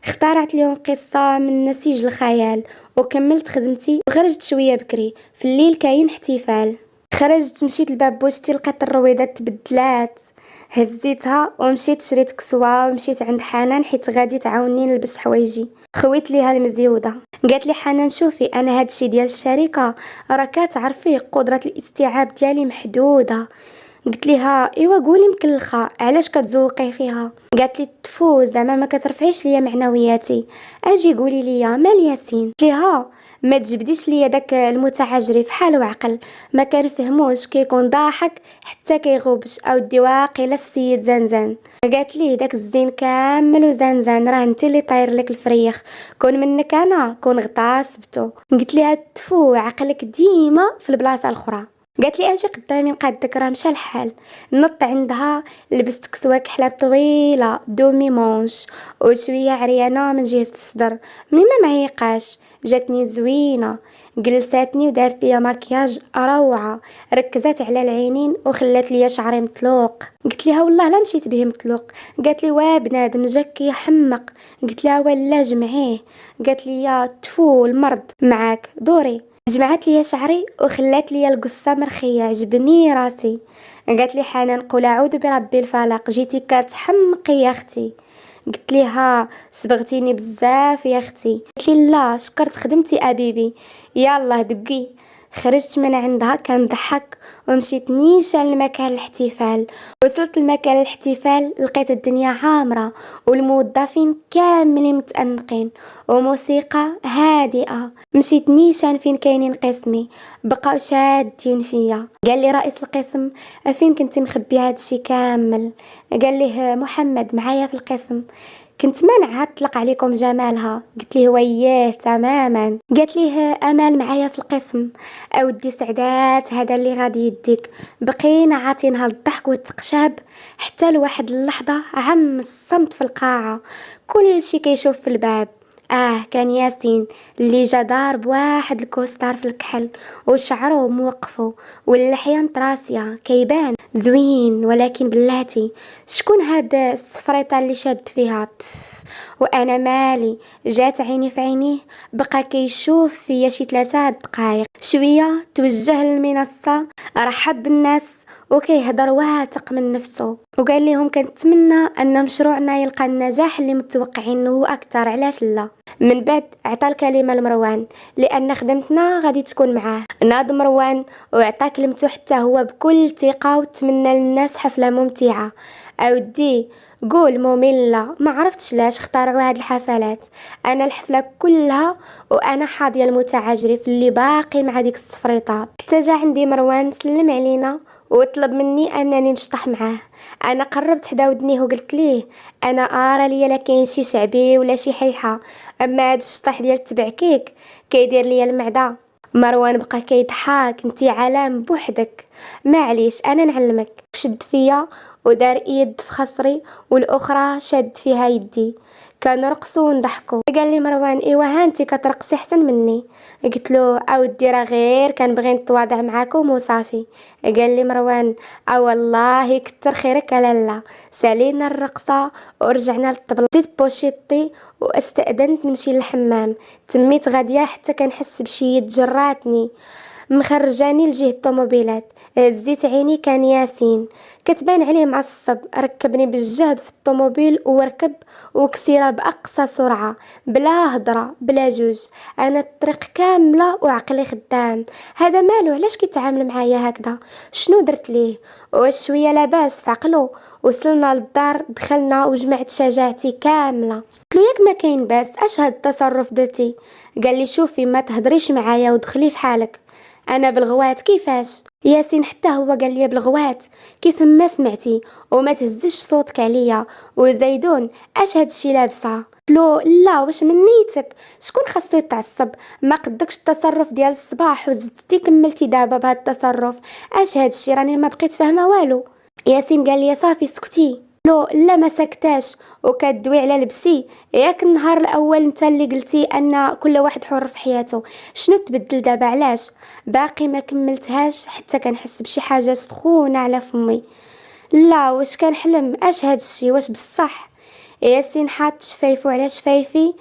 اخترعت لهم قصه من نسيج الخيال وكملت خدمتي وخرجت شويه بكري. في الليل كاين احتفال. خرجت مشيت لباب بوشتي لقيت الرويضات تبدلات، هزيتها ومشيت شريت كسوه ومشيت عند حنان حيت غادي تعاوني نلبس حوايجي. خويت ليها المزيوده. قالت لي حنان شوفي انا هادشي ديال الشركه راه كتعرفي قدره الاستيعاب ديالي محدوده. قلت لها ايوا قولي مكلخه علاش كتزوقي فيها؟ قالت لي تفو زعما ما كترفعيش ليا معنوياتي، اجي قولي ليا مال ياسين. قلت لها ما تجبديش ليا داك المتعجرف حال وعقل ما كنفهموش كيكون ضاحك حتى كيغوبش او دي واقيلا السيد زنزان. قالت لي داك الزين كامل وزنزان راه انت اللي طاير لك الفريخ، كون منك انا كون غطا سبتو. قلت لها تفو عقلك ديما في البلاصه الاخرى. قالت لي اجي قدامي نقادك راه مشى الحال. نط عندها لبست كسوه كحله طويله دومي مونش وشويه عريانه من جهه الصدر، ملي ما معيقاش جاتني زوينه. جلساتني ودارت لي مكياج روعه، ركزت على العينين وخلات لي شعري مطلوق. قلت لها والله لا مشيت به مطلوق. قالت لي وا بنادم جاك يحمق. قلت لها ولا جمعيه. قالت لي يا تفو المرض معاك دوري. جمعت لي شعري وخلات لي القصه مرخيه، عجبني راسي. قالت لي حنان قول اعوذ بربي الفلق جيتي كتحمقي يا اختي. قلت لها صبغتيني بزاف يا اختي. قالت لي لا شكرت خدمتي ابيبي يلا دقي. خرجت من عندها كنضحك ومشيت نيشان لمكان الاحتفال. وصلت لمكان الاحتفال لقيت الدنيا عامرة والموظفين كاملين متأنقين وموسيقى هادئة. مشيت نيشان فين كاينين قسمي بقاو شادين فيا. قال لي رئيس القسم فين كنتي مخبي هادشي كامل؟ قال ليه محمد معايا في القسم. كنت مانعها تطلق عليكم جمالها. قلت ليه وياه تماما. قالت ليه امال معايا في القسم. اودي سعدات هذا اللي غادي يديك. بقينا عاطينها الضحك والتقشاب حتى لواحد اللحظه عم الصمت في القاعه، كل شي كيشوف في الباب. كان ياسين اللي جا ضارب واحد الكوستار في الكحل وشعره موقفه واللحيه مطراسيه كيبان زوين، ولكن بلاتي شكون هاد السفريطه اللي شاد فيها؟ وانا مالي، جات عيني في عينيه بقى كيشوف فيا شي 3 دقائق. شويه توجه للمنصه رحب بالناس وكيهضر واثق من نفسه وقال لهم كنتمنى ان مشروعنا يلقى النجاح اللي متوقعينه واكثر، علاش لا. من بعد عطى الكلمه لمروان لان خدمتنا غادي تكون معاه. ناض مروان وعطى كلمته حتى هو بكل ثقه وتمنى للناس حفله ممتعه. اودي قول مملة، ما عرفتش لاش اختاروا هاد الحفلات. انا الحفله كلها وانا حاضيه المتعجرف اللي باقي مع ديك السفريطه. حتى جا عندي مروان سلم علينا وطلب مني انني نشطح معاه. انا قربت حدا ودنيه وقلت ليه انا ارى ليا لا كاين شي شعبي ولا شي حيحه، اما هاد الشطح ديال التبعكيك كيدير ليا المعده. مروان بقى كيضحك انتي علام بوحدك. معليش انا نعلمك. شد فيا ودار يد في خصري والاخرى شد فيها يدي. كنرقصوا ونضحكوا. قال لي مروان ايوا هانتي كترقصي احسن مني. قلت له اودي راه غير كنبغي نتواضع معاكم وصافي. قال لي مروان والله كتر خيرك لالا. سالينا الرقصه ورجعنا للطبله. زيد بوشيطي واستأذنت نمشي للحمام. تميت غاديه حتى كنحس بشي يد جراتني مخرجاني لجهه الطوموبيلات. هزيت عيني كان ياسين كتبان عليه معصب. ركبني بالجهد في الطوموبيل وركب وكسيره باقصى سرعه بلا هضره بلا جوج. انا الطريق كامله وعقلي خدام. هذا مالو علاش كيتعامل معايا هكذا؟ شنو درت ليه؟ واش شويه لاباس في عقله؟ وصلنا للدار دخلنا وجمعت شجاعتي كامله. قلت له ياك ما كاين باس اش هاد التصرف درتي؟ قال لي شوفي ما تهضريش معايا ودخلي في حالك. انا بالغوات كيفاش؟ ياسين حتى هو قال لي بالغوات كيف ما سمعتي، وما تهزش صوتك عليا. وزيدون اش هادشي لابسه؟ قلت له لا واش من نيتك؟ شكون خاصو يتعصب؟ ما قدكش التصرف ديال الصباح وزدتي كملتي دابا بهذا التصرف. اش هادشي؟ راني ما بقيت فاهمه والو. ياسين قال لي صافي سكتي. لو لا ما سكتاش وكدوي على لبسي. ياك النهار الاول انت اللي قلتي ان كل واحد حر في حياته، شنو تبدل دابا؟ علاش باقي ما كملتهاش حتى كنحس بشي حاجه سخونه على فمي؟ لا واش كان حلم؟ اش هاد الشي واش بصح؟ ياسين حاط شفايفو على شفايفي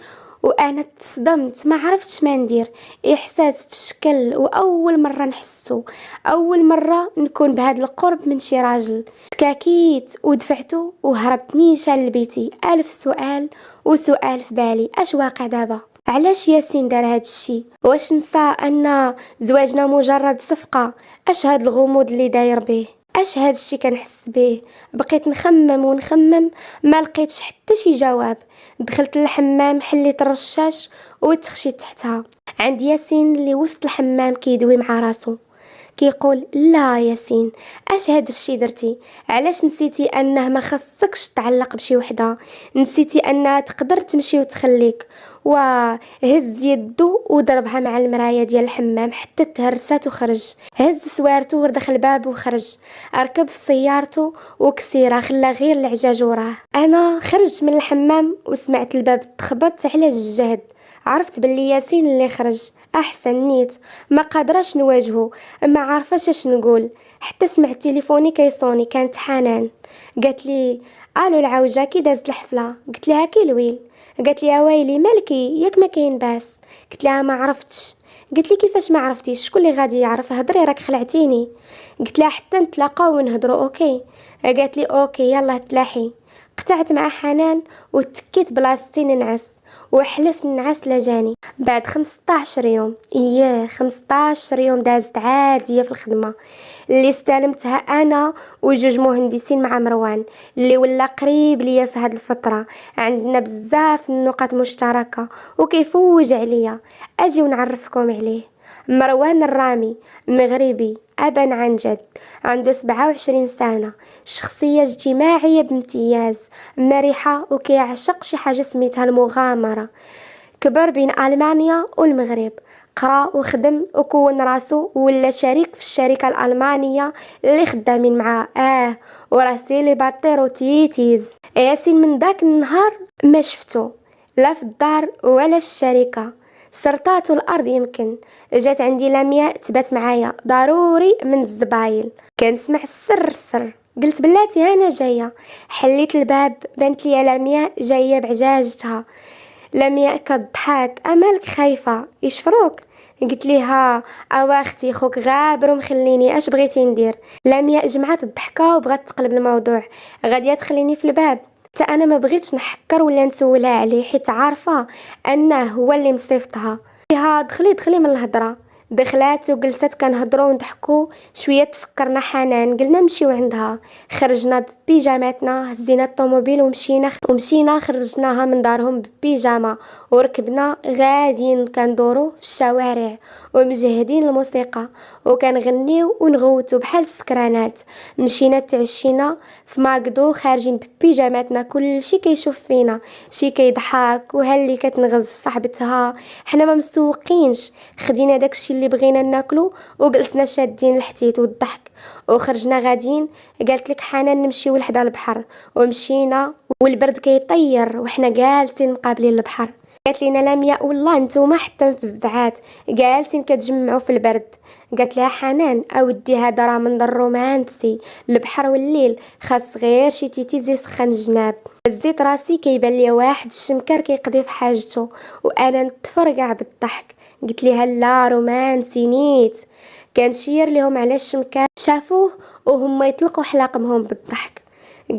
وانا تصدمت، ما عرفتش ما ندير. احساس في شكل واول مره نحسو، اول مره نكون بهذا القرب من شي راجل. تكاكيت ودفعته وهربت نيشان لبيتي. الف سؤال وسؤال في بالي، اش واقع دابا؟ علاش ياسين دار هاد الشي؟ واش نسى ان زواجنا مجرد صفقه؟ اش هاد الغموض اللي داير به؟ اش هاد الشي كنحس به؟ بقيت نخمم ونخمم، ما لقيتش حتى شي جواب. دخلت للحمام، حليت الرشاش وتخشيت تحتها عند ياسين اللي وسط الحمام كيدوي مع راسو. كيقول لا ياسين اش هاد الشي درتي؟ علاش نسيتي انه ما خصكش تعلق بشي وحده؟ نسيتي انها تقدر تمشي وتخليك؟ وهز يدو وضربها مع المرايه ديال الحمام حتى تهرست وخرج. هز سوارته ودخل الباب وخرج. ركب في سيارته وكسيره خلى غير العجاج وراه. انا خرجت من الحمام وسمعت الباب تخبط على الجهد. عرفت باللي ياسين اللي خرج. احسن نيت، ما قادراش نواجهه، ما عارفاش اش نقول. حتى سمعت تليفوني كيصوني، كانت حنان. قالت لي الو العوجه كي دازت الحفله؟ قلت لها كي الويل. قالت لي يا ويلي مالكي ياك ما كاين باس؟ قلت لها ما عرفتش. قلت لي كيفاش ما عرفتيش؟ شكون اللي غادي يعرف؟ هضري راك خلعتيني. قلت لها حتى نتلاقاو ونهضروا اوكي؟ قالت لي اوكي يلا تلاحي. قطعت مع حنان وتكيت بلاصتي ننعس، وحلفت نعس لجاني. بعد 15 يوم، 15 يوم دازت عادية في الخدمة اللي استلمتها أنا وجوج مهندسين مع مروان اللي ولا قريب ليا في هاد الفترة. عندنا بزاف النقط مشتركة وكيفوج عليا. أجي ونعرفكم عليه. مروان الرامي، مغربي أبا عن جد، عنده 27 سنة، شخصية اجتماعية بامتياز، مرحة وكيعشق شي حاجة سميتها المغامرة. كبر بين ألمانيا والمغرب، قرا وخدم وكون راسو ولا شريك في الشركة الألمانية اللي خدامين معاه. وراسي لي باطيرو تيتيز. ياسين من داك النهار ما شفتو لا في الدار ولا في الشركة. سرطاتو الأرض يمكن. جات عندي لمياء تبات معايا ضروري من الزبايل. كنسمع السر. قلت بلاتي انا جايه. حليت الباب، بنت لي لمياء جايه بعجاجتها. لمياء كضحك، امالك خايفه يشفروك؟ قلت ليها اواختي خوك غابر ومخليني، اش بغيتي ندير؟ لمياء جمعات الضحكه وبغات تقلب الموضوع. غاديه تخليني في الباب. حتى انا ما بغيتش نحكر ولا نسولها عليه، حيت عارفه انه هو اللي مصيفطها. ها دخلي من الهضره. دخلات وجلست كنهضروا ونضحكوا شويه. تفكرنا حنان، قلنا نمشيو عندها. خرجنا ببيجاماتنا، هزينا الطوموبيل ومشينا خرجناها من دارهم ببيجاما، وركبنا غاديين كندورو في الشوارع ومجهدين الموسيقى وكنغنيو ونغوتو بحال السكرانات. مشينا تعشينا في ماكدو خارجين ببيجاماتنا، كل شي كيشوف فينا، شي كيضحك وهاللي كتنغز في صاحبتها. حنا ما مسوقينش، خدينا داكشي اللي بغينا ناكلو وجلسنا شادين الحتيت والضحك وخرجنا غاديين. قالت لك حنان نمشيو لحدا البحر، ومشينا والبرد كيطير وحنا جالسين مقابلين البحر. قالت لينا لمياء والله نتوما حتى مفزعات جالسين كتجمعوا في البرد. قالت لها حنان اودي هذا راه منظر رومانسي، البحر والليل، خاص غير شي تيتي يسخن الجناب. هزيت راسي كيبان لي واحد الشمكر كيقضي في حاجته وانا نتفرقع بالضحك. قلت لها لا رومانسي نيت. كان شير لهم على الشمكار، شافوه وهم يطلقوا حلاقمهم بالضحك.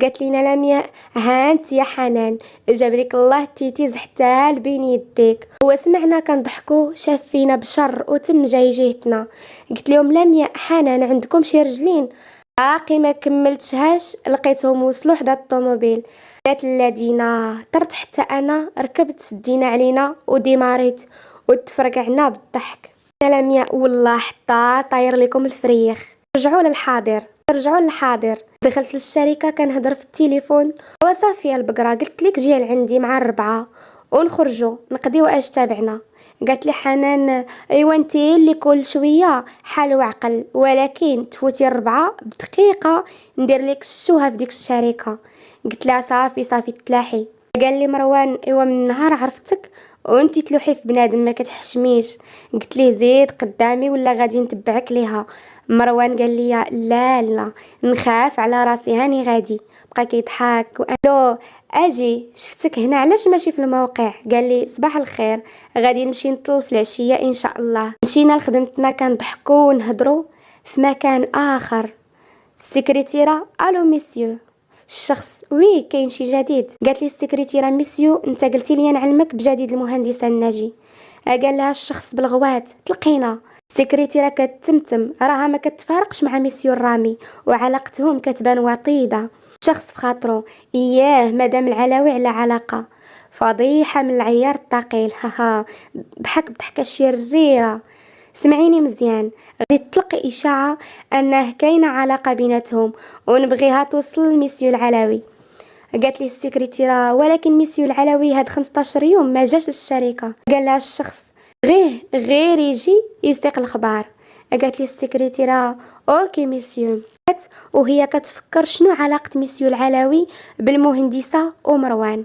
قالت لينا لمياء ها انت يا حنان جابريك الله التيتيز حتى بين يديك. وسمعنا كنضحكوا، شاف فينا بشر وتم جاي جهتنا. قلت لهم لمياء حنان عندكم شي رجلين؟ باقي ما كملتهاش لقيتهم وصلوا حدا الطوموبيل. قالت الذين طرت حتى انا ركبت، سدينا علينا وديماريت وتفرقعنا بالضحك. لمياء والله حتى طاير لكم الفريخ. رجعوا للحاضر. دخلت للشركه كنهضر في التليفون وصافيه البقره، قلت لك جي لعندي مع الربعه ونخرجوا نقضيو اش تابعنا. قالت لي حنان ايوا انتي اللي كل شويه حال وعقل، ولكن تفوتي الربعه بدقيقه ندير لك الشوها في ديك الشركه. قلت لها صافي تلاحي. قال لي مروان ايوا من نهار عرفتك وانتي تلوحي في بنادم ما كتحشميش. قلت ليه زيد قدامي ولا غادي نتبعك ليها. مروان قال لي لا نخاف على راسي هاني غادي. بقى كيضحك وقالو اجي شفتك هنا علاش ماشي في الموقع. قال لي صباح الخير غادي نمشي نطل في العشيه ان شاء الله. مشينا لخدمتنا كنضحكوا ونهضروا في مكان اخر. السكرتيره الو ميسيو. الشخص وي كاين شي جديد. قالت لي السكرتيره ميسيو انت قلتي لي نعلمك بجديد المهندس الناجي. قال لها الشخص بالغوات تلقينا. السكرتيره كتمتم راها ما كتفارقش مع ميسيو الرامي وعلاقتهم كتبان وطيده. الشخص في خاطرو اياه مادام العلاوي على علاقه فضيحه من العيار الثقيل. هاها ضحك بضحكه شريره. سمعيني مزيان، غادي تطلقي اشاعه انه كاينه علاقه بيناتهم ونبغيها توصل لميسيو العلاوي. قالت لي السكرتيره ولكن ميسيو العلاوي هاد 15 يوم ما جاش الشركه. قال لها الشخص غير يجي يسيق الخبار. قالت لي السكرتيره اوكي ميسيو. وهي كتفكر شنو علاقه ميسيو العلاوي بالمهندسه ومروان.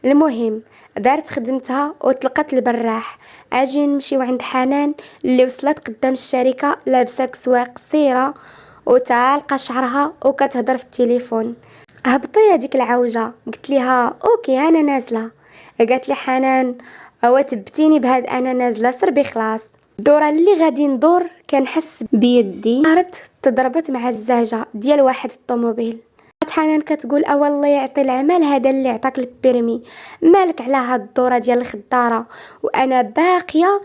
المهم دارت خدمتها وطلقت البراح. اجي نمشيو عند حنان اللي وصلت قدام الشركه لابسه كسوه قصيره وتالقى شعرها وكتهضر في التليفون. هبطي هذيك العوجه. قلت لها اوكي انا نازله. قالت لي حنان او تبتيني بهاد انا نازله سربي خلاص. الدوره اللي غادي ندور كنحس بيدي صارت تضربت مع الزاجه ديال واحد الطوموبيل. حنان كتقول والله يعطي العمل هذا اللي عطاك البيرمي، مالك على هاد الدوره ديال الخداره وانا باقيه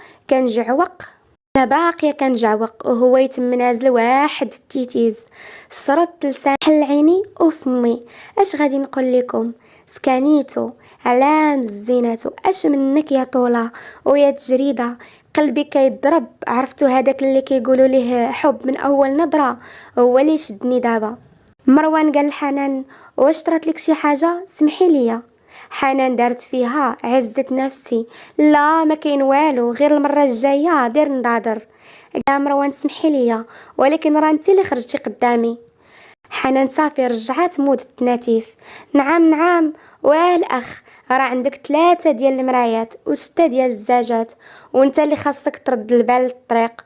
كنجعوق وهو يتم نازل واحد التيتيز. صرت لسان حل عيني وفمي. اش غادي نقول لكم سكانيتو علام زيناتو اش منك يا طوله ويا تجريده. قلبي كيضرب. عرفتو هذاك اللي كيقولوا ليه حب من اول نظره هو اللي شدني دابا. مروان قال لحنان واش طرات لك شي حاجه سمحي لي. حنان دارت فيها عزت نفسي لا ما كاين والو غير المره الجايه دير نضادر. قال مروان سمحي لي ولكن راه انت اللي خرجتي قدامي. حنان صافي رجعت مود التناتيف. نعم والاخ راه عندك 3 ديال المرايات و6 ديال الزاجات وانت اللي خاصك ترد البال للطريق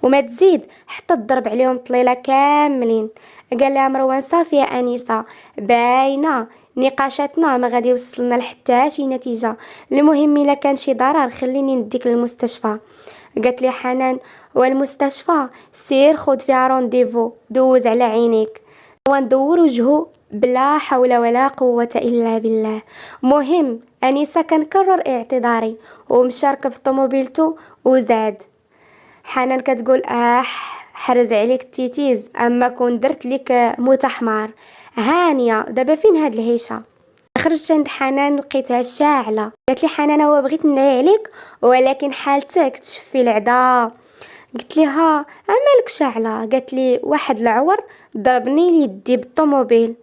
وما تزيد حتى تضرب عليهم طليله كاملين. قال لها مروان صافي يا انيسه باينه نقاشاتنا ما غادي يوصلنا لحتى شي نتيجه. المهم الا كان شي ضرر خليني نديك للمستشفى. قالت لي حنان والمستشفى سير خذ فيها رونديفو دوز على عينيك وندور وجهه بلا حول ولا قوه الا بالله. مهم انيسه كنكرر اعتذاري ومشى ركب طوموبيلته وزاد. حنان كتقول حرز عليك التيتيز اما كون درت لك موت حمار. هانيه دابا فين هاد الهيشه. خرجت عند حنان لقيتها شاعله. قالت لي حنان هو بغيت نعي عليك ولكن حالتك تشفي العدا. قلت لها مالك شاعله. قالت لي واحد العور ضربني ليدي بالطوموبيل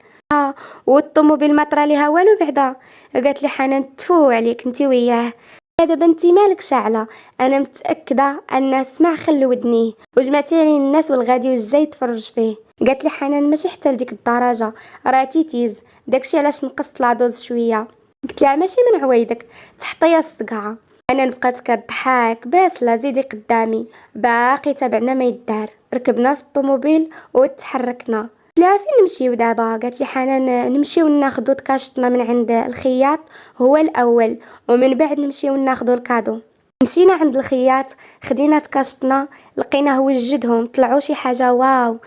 والطوموبيل ما طرا ليها والو بعدا. قالت لي حنان تفو عليك انت وياه. دابا انتي مالك شاعله. انا متاكده ان سمع خل ودنيه وجمعتي عليه الناس والغادي والجاي يتفرج فيه. قالت لي حنان ماشي حتى لديك الدرجه راه تيتيز داكشي علاش نقصت لادوز شويه. قلت لها ماشي من عوايدك تحطيها الصقعه. انا بقات كضحك بس لا زيدي قدامي. باقي تابعنا ما يدار. ركبنا في الطوموبيل وتحركنا. لا فين نمشيو دابا. قالت لي حنان نمشيو ناخذوا كاشطنا من عند الخياط هو الاول ومن بعد نمشيو ناخذوا الكادو. مشينا عند الخياط خدينا كاشطنا لقيناه وجدهم طلعوا شي حاجه واو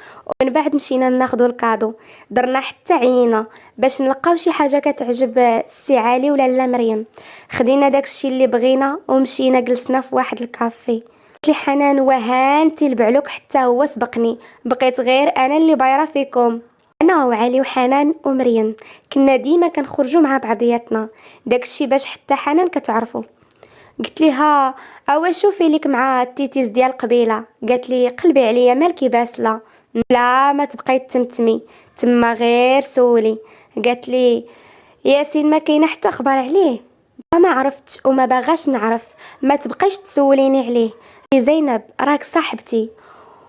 ومن بعد مشينا ناخذوا الكادو. درنا حتى عينا باش نلقاو شي حاجه كتعجب السي علي ولا لا مريم. خدينا داكشي اللي بغينا ومشينا جلسنا في واحد الكافي. قلت لي حنان وهانتي البعلوك حتى هو سبقني بقيت غير انا اللي بايره فيكم. انا وعلي وحنان ومريم كنا ديما كنخرجوا مع بعضياتنا داكشي باش حتى حنان كتعرفوا. قلت ليها اوا شوفي ليك مع التيتيز ديال قبيله. قالت لي قلبي عليا مالكي باسله. لا ما تبقاي تمتمي تما غير سولي. قالت لي ياسين ما كاينه حتى خبر عليه. ما عرفتش وما باغاش نعرف. ما تبقايش تسوليني عليه. زينب راك صاحبتي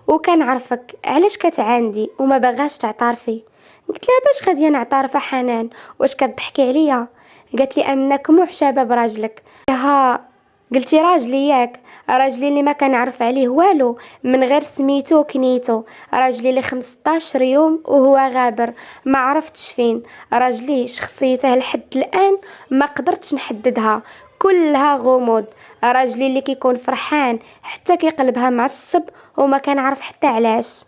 وكنعرفك، علاش كتعاندي وما باغاش تعترفي؟ قلت لها باش غادي نعترف حنان؟ واش كتضحكي عليا؟ قالت لي انك محجبه براجلك. ها قلتي راجلي ياك؟ راجلي اللي ما كنعرف عليه والو من غير سميتو وكنيتو، راجلي اللي 15 يوم وهو غابر ما عرفتش فين، راجلي شخصيته لحد الان ما قدرتش نحددها، كلها غموض، راجلي اللي كيكون فرحان حتى كيقلبها معصب وما كنعرف حتى علاش.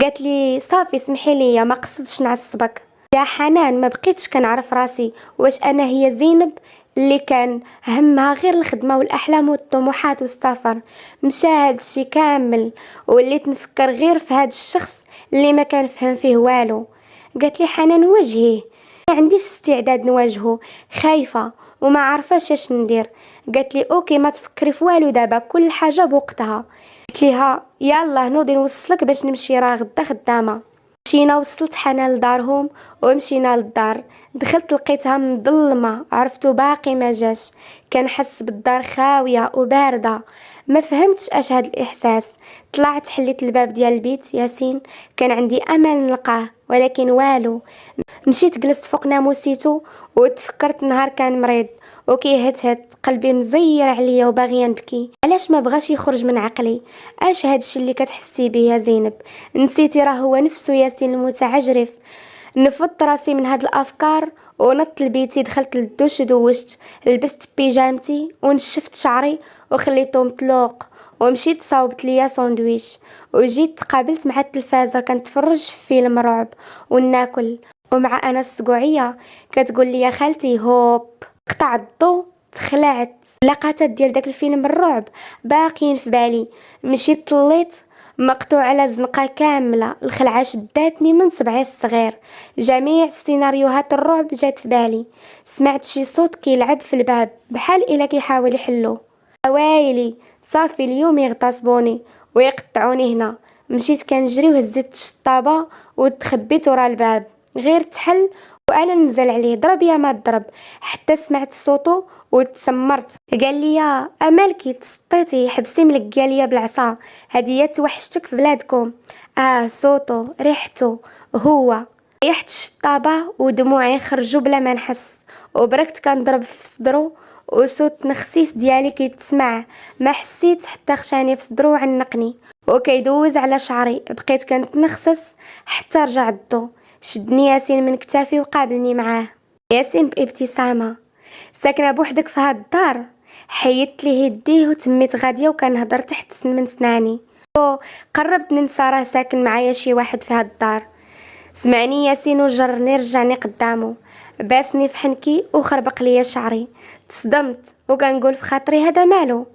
قالت لي صافي سمحي لي ما قصدتش نعصبك. يا حنان ما بقيتش كنعرف راسي واش انا هي زينب اللي كان همها غير الخدمه والاحلام والطموحات والسفر. مشى هادشي كامل وليت نفكر غير في هاد الشخص اللي ما كان فهم فيه والو. قالت لي حنان واجهيه. ما عنديش استعداد نواجهه، خايفه وما عارفاش اش ندير. قالت لي اوكي ما تفكري في والو دابا، كل حاجه بوقتها. قلت ليها يلا نوضي نوصلك باش نمشي راه غدا خدامه. مشينا وصلت حنان لدارهم ومشينا للدار. دخلت لقيتها مظلمه، عرفتو باقي ما جاش. كنحس بالدار خاويه وبارده، ما فهمتش اش هاد الاحساس. طلعت حليت الباب ديال البيت ياسين، كان عندي امل نلقاه ولكن والو. مشيت جلست فوق ناموسيتو وتفكرت نهار كان مريض وكيهتهت قلبي مزير عليا وباغيه نبكي. علاش ما بغاش يخرج من عقلي؟ اش هادشي اللي كتحسي به يا زينب؟ نسيتي راه هو نفسه ياسين المتعجرف. نفضت راسي من هاد الافكار ونط لبيتي، دخلت للدوش ودوشت، لبست بيجامتي ونشفت شعري وخليته مطلوق ومشيت صاوبت ليا ساندويش وجيت تقابلت مع التلفازه كنتفرج في فيلم رعب وناكل ومع انا السقوعيه كتقول لي يا خالتي هوب. قطع الضو تخلعت. لقطات ديال داك الفيلم الرعب باقيين في بالي. مشيت طليت مقطوع على الزنقه كامله، الخلعه شداتني من صبعي الصغير. جميع سيناريوهات الرعب جات في بالي. سمعت شي صوت كيلعب في الباب بحال الا كيحاول يحلو. وايلي صافي اليوم يغتصبوني ويقطعوني هنا. مشيت كنجري وهزيت الشطابه وتخبيت ورا الباب غير تحل وانا ننزل عليه ضرب يا ما ضرب حتى سمعت صوته وتسمرت. قال لي يا امالكي تسطيتي حبسي ملك ليا بالعصا، هديه توحشتك في بلادكم. صوته ريحته هو. ريحت الشطابه ودموعي خرجوا بلا ما نحس وبركت كنضرب في صدرو وصوت نخسيس ديالي كيتسمع. ما حسيت حتى خشاني في صدرو وعنقني وكيدوز على شعري. بقيت كنتنخسس حتى رجع الضو. شدني ياسين من كتافي وقابلني معاه. ياسين بابتسامه ساكنه بوحدك في هاد الدار؟ حيدت ليه يديه وتميت غاديه وكنهضر تحت من سناني. قربت ننسى راه ساكن معايا شي واحد في هاد الدار. سمعني ياسين وجرني رجعني قدامه، باسني في حنكي وخربق ليا شعري. تصدمت وكنقول في خاطري هذا مالو.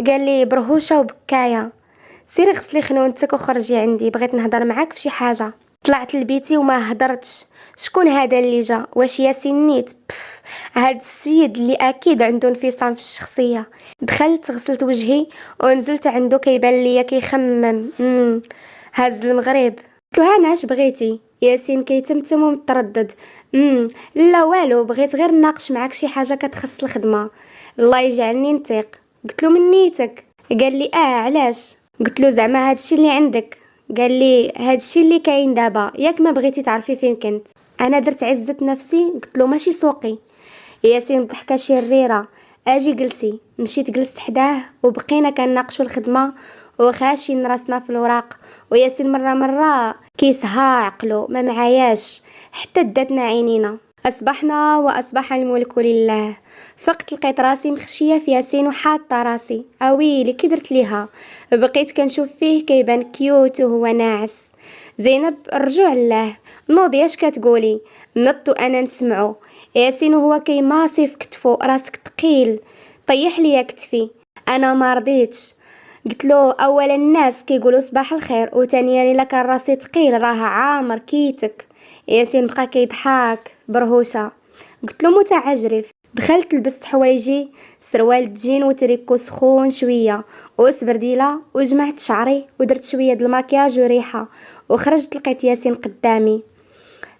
قال لي برهوشه وبكايه سيري غسلي خنونتك وخرجي عندي، بغيت نهضر معاك في شي حاجه. طلعت لبيتي وما هدرتش. شكون هذا اللي جا؟ واش ياسين نيت؟ هاد السيد اللي اكيد عنده انفصام في الشخصيه. دخلت غسلت وجهي ونزلت عنده كيبان ليا كيخمم. هز المغرب. قلت له انا اش بغيتي؟ ياسين كيتمتم ومتردد. لا والو، بغيت غير نناقش معاك شي حاجه كتخص الخدمه. الله يجعلني نطيق. قلت له من نيتك؟ قال لي علاش؟ قلت له زعما هادشي اللي عندك. قال لي هادشي اللي كاين دابا، ياك ما بغيتي تعرفي فين كنت؟ انا درت عزة نفسي قلت له ماشي سوقي. ياسين ضحكه شريره. اجي جلسي. مشيت جلست حداه وبقينا كنناقشوا الخدمه وخاشين راسنا في الوراق. وياسين مره كيسها عقلو ما معاياش حتى داتنا عينينا. اصبحنا واصبح الملك لله. فقت لقيت راسي مخشيه في ياسين وحاطه راسي اويلي كي درت ليها. بقيت كنشوف فيه كيبان كيوت وهو ناعس. زينب رجوع الله، نوضي اش كتقولي؟ نط وانا نسمعو. ياسين وهو كيماصي في كتفو. راسك تقيل، طيح ليا كتفي. انا ما رضيتش. قلت له اولا الناس كيقولوا صباح الخير وثانيا الا كان راسي تقيل راه عامر كيتك. ياسين بقى كيضحك برهوشه. قلت له متعجرف. دخلت لبست حوايجي، سروال جين وتريكو سخون شويه وسبرديله، وجمعت شعري ودرت شويه د الماكياج وريحه، وخرجت لقيت ياسين قدامي.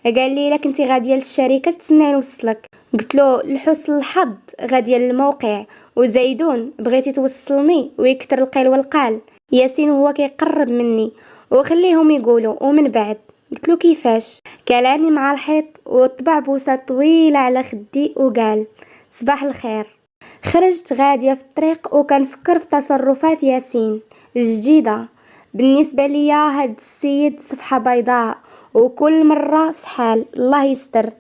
قال لي الا كنتي غاديه للشركه تسنى نوصلك. قلت له لحسن الحظ غاديه للموقع، وزيدون بغيتي توصلني ويكتر القيل والقال. ياسين هو كيقرب مني وخليهم يقولوا ومن بعد. قلت له كيفاش؟ كلاني مع الحيط وطبع بوسه طويله على خدي وقال صباح الخير. خرجت غاديه في الطريق وكنفكر في تصرفات ياسين جديده بالنسبه ليا. هاد السيد صفحه بيضاء وكل مره في حال الله يستر.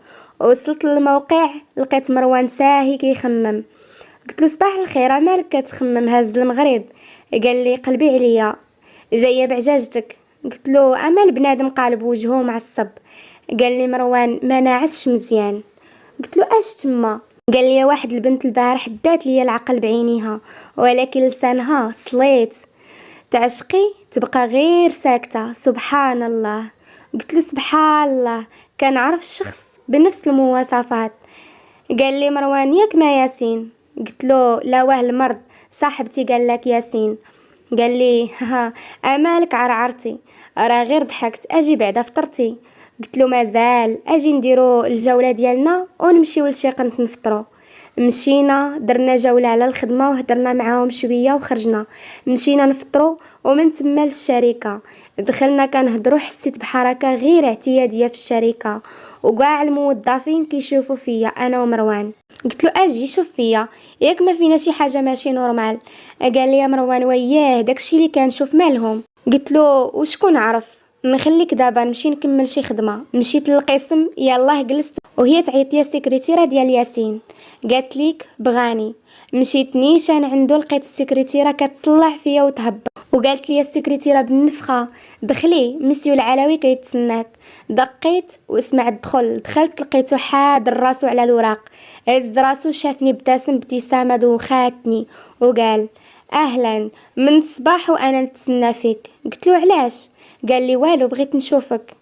وصلت للموقع لقيت مروان ساهي كيخمم. قلت له صباح الخير، مالك كتخمم هاز المغرب؟ قال لي قلبي عليا جايه بعجاجتك. قلت له اما البنادم قالب وجهه معصب. قال لي مروان ما ناعسش مزيان. قلت له اش تما؟ قال لي واحد البنت البارح دات لي العقل بعينيها ولكن لسانها صليت. تعشقي تبقى غير ساكته سبحان الله. قلت له سبحان الله، كان عرف الشخص بنفس المواصفات. قال لي مروان ياك ما ياسين؟ قلت له لا واه المرض صاحبتي قال لك ياسين. قال لي ها امالك عرعرتي؟ راه غير ضحكت، اجي بعدا فطرتي. قلت له مازال، اجي نديرو الجوله ديالنا ونمشيو لشي قنت نفطرو. مشينا درنا جوله على الخدمه وهدرنا معاهم شويه وخرجنا. مشينا نفطرو ومن تما للشركه. دخلنا كنهضروا، حسيت بحركه غير اعتياديه في الشركه وكاع الموظفين كيشوفوا فيا انا ومروان. قلت له اجي شوف فيا ياك ما فينا شي حاجه ماشي نورمال. قال لي يا مروان وياه داكشي اللي كنشوف مالهم. قلت له وشكون عرف؟ نخليك دابا نمشي نكمل شي خدمه. مشيت للقسم يلاه جلست وهي تعيط لي السكرتيره ديال ياسين. قالت ليك بغاني. مشيت نيشان عنده لقيت السكرتيره كتطلع فيا وتهبط. وقالت لي السكرتيره بالنفخه دخلي مسيو العلوي كيتسناك. دقيت وسمعت دخلت لقيته حاضر راسو على الوراق، هز راسو شافني ابتسامه دوخاتني وقال اهلا من الصباح وانا نتسنى فيك. قلت له علاش؟ قال لي والو بغيت نشوفك.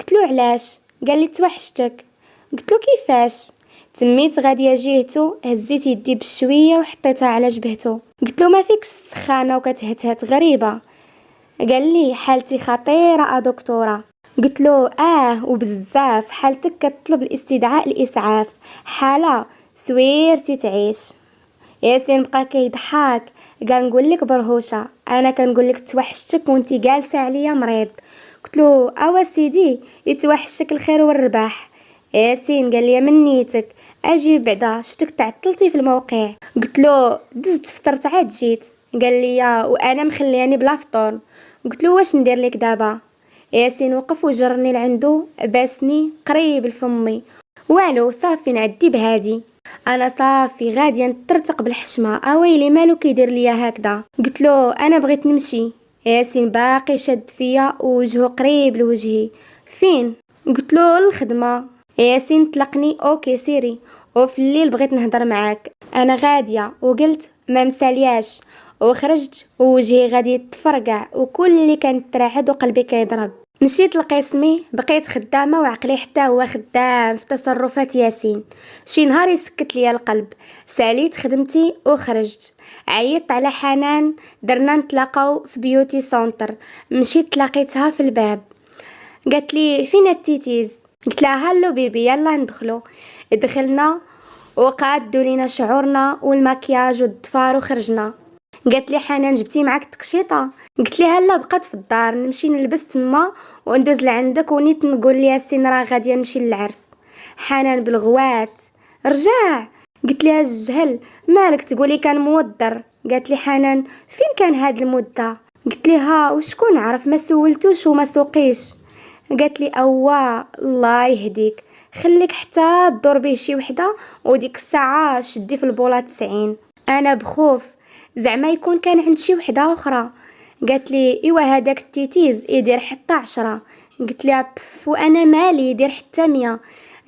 قلت له علاش؟ قال لي توحشتك. قلت له كيفاش؟ تميت غاديه جيهتو، هزيت يدي بشويه وحطيتها على جبهته. قلت له ما فيكش السخانه وكتهتهت غريبه. قال لي حالتي خطيره دكتوره. قلت له وبزاف، حالتك كتطلب الاستدعاء الاسعاف، حاله سويرتي تعيش. ياسين بقى كيضحك. قال نقول لك برهوشه، انا كنقول لك توحشتك وانتي جالسه عليا مريض. قلت له اوا سيدي يتوحشك الخير والرباح. ياسين قال لي من نيتك اجي بعدا شفتك تعطلتي في الموقع. قلت له دزت فطرت عاد جيت. قال لي وانا مخلياني بلا فطور. قلت له واش ندير لك دابا؟ ياسين وقف وجرني لعندو باسني قريب لفمي. والو صافي نعدي بهادي، انا صافي غاديه نطرطق بالحشمه. اويلي مالو كيدير ليا هكذا؟ قلت له انا بغيت نمشي. ياسين باقي شد فيا ووجهه قريب لوجهي. فين؟ قلت له الخدمه. ياسين طلقني اوكي سيري، وفي الليل بغيت نهضر معاك انا غاديه. وقلت ما مسالياش وخرجت ووجهي غادي يتفرقع وكل اللي كان ترعد وقلبي كيضرب. مشيت لقسمي بقيت خدامه وعقلي حتى هو خدام في تصرفات ياسين. شي نهار يسكت لي القلب، ساليت خدمتي وخرجت. عيطت على حنان، درنا نتلاقاو في بيوتي سونتر. مشيت لقيتها في الباب، قالت لي فين التيتيز؟ قلت لها هلو بيبي يلا ندخلو. دخلنا وقادوا لينا شعورنا والمكياج والضفار وخرجنا. قالت لي حنان جبتي معاك التكشيطه؟ قلت لها لا بقات في الدار، نمشي نلبس تما وندوز لعندك ونيت نقول لي ياسين راه غاديه نمشي للعرس. حنان بالغوات رجع. قلت لها الجهل مالك تقولي كان مودر؟ قالت لي حنان فين كان هاد المده؟ قلت لها وشكون عرف ما سولتوش وما سوقيش. قالت لي الله يهديك، خليك حتى تدور به شي وحده وديك الساعه شدي في البوله 90. انا بخوف زعما يكون كان عند شي وحده اخرى. قالت لي ايوا هذاك التيتيز يدير حتى 10. قلت لها وانا مالي يدير حتى 100.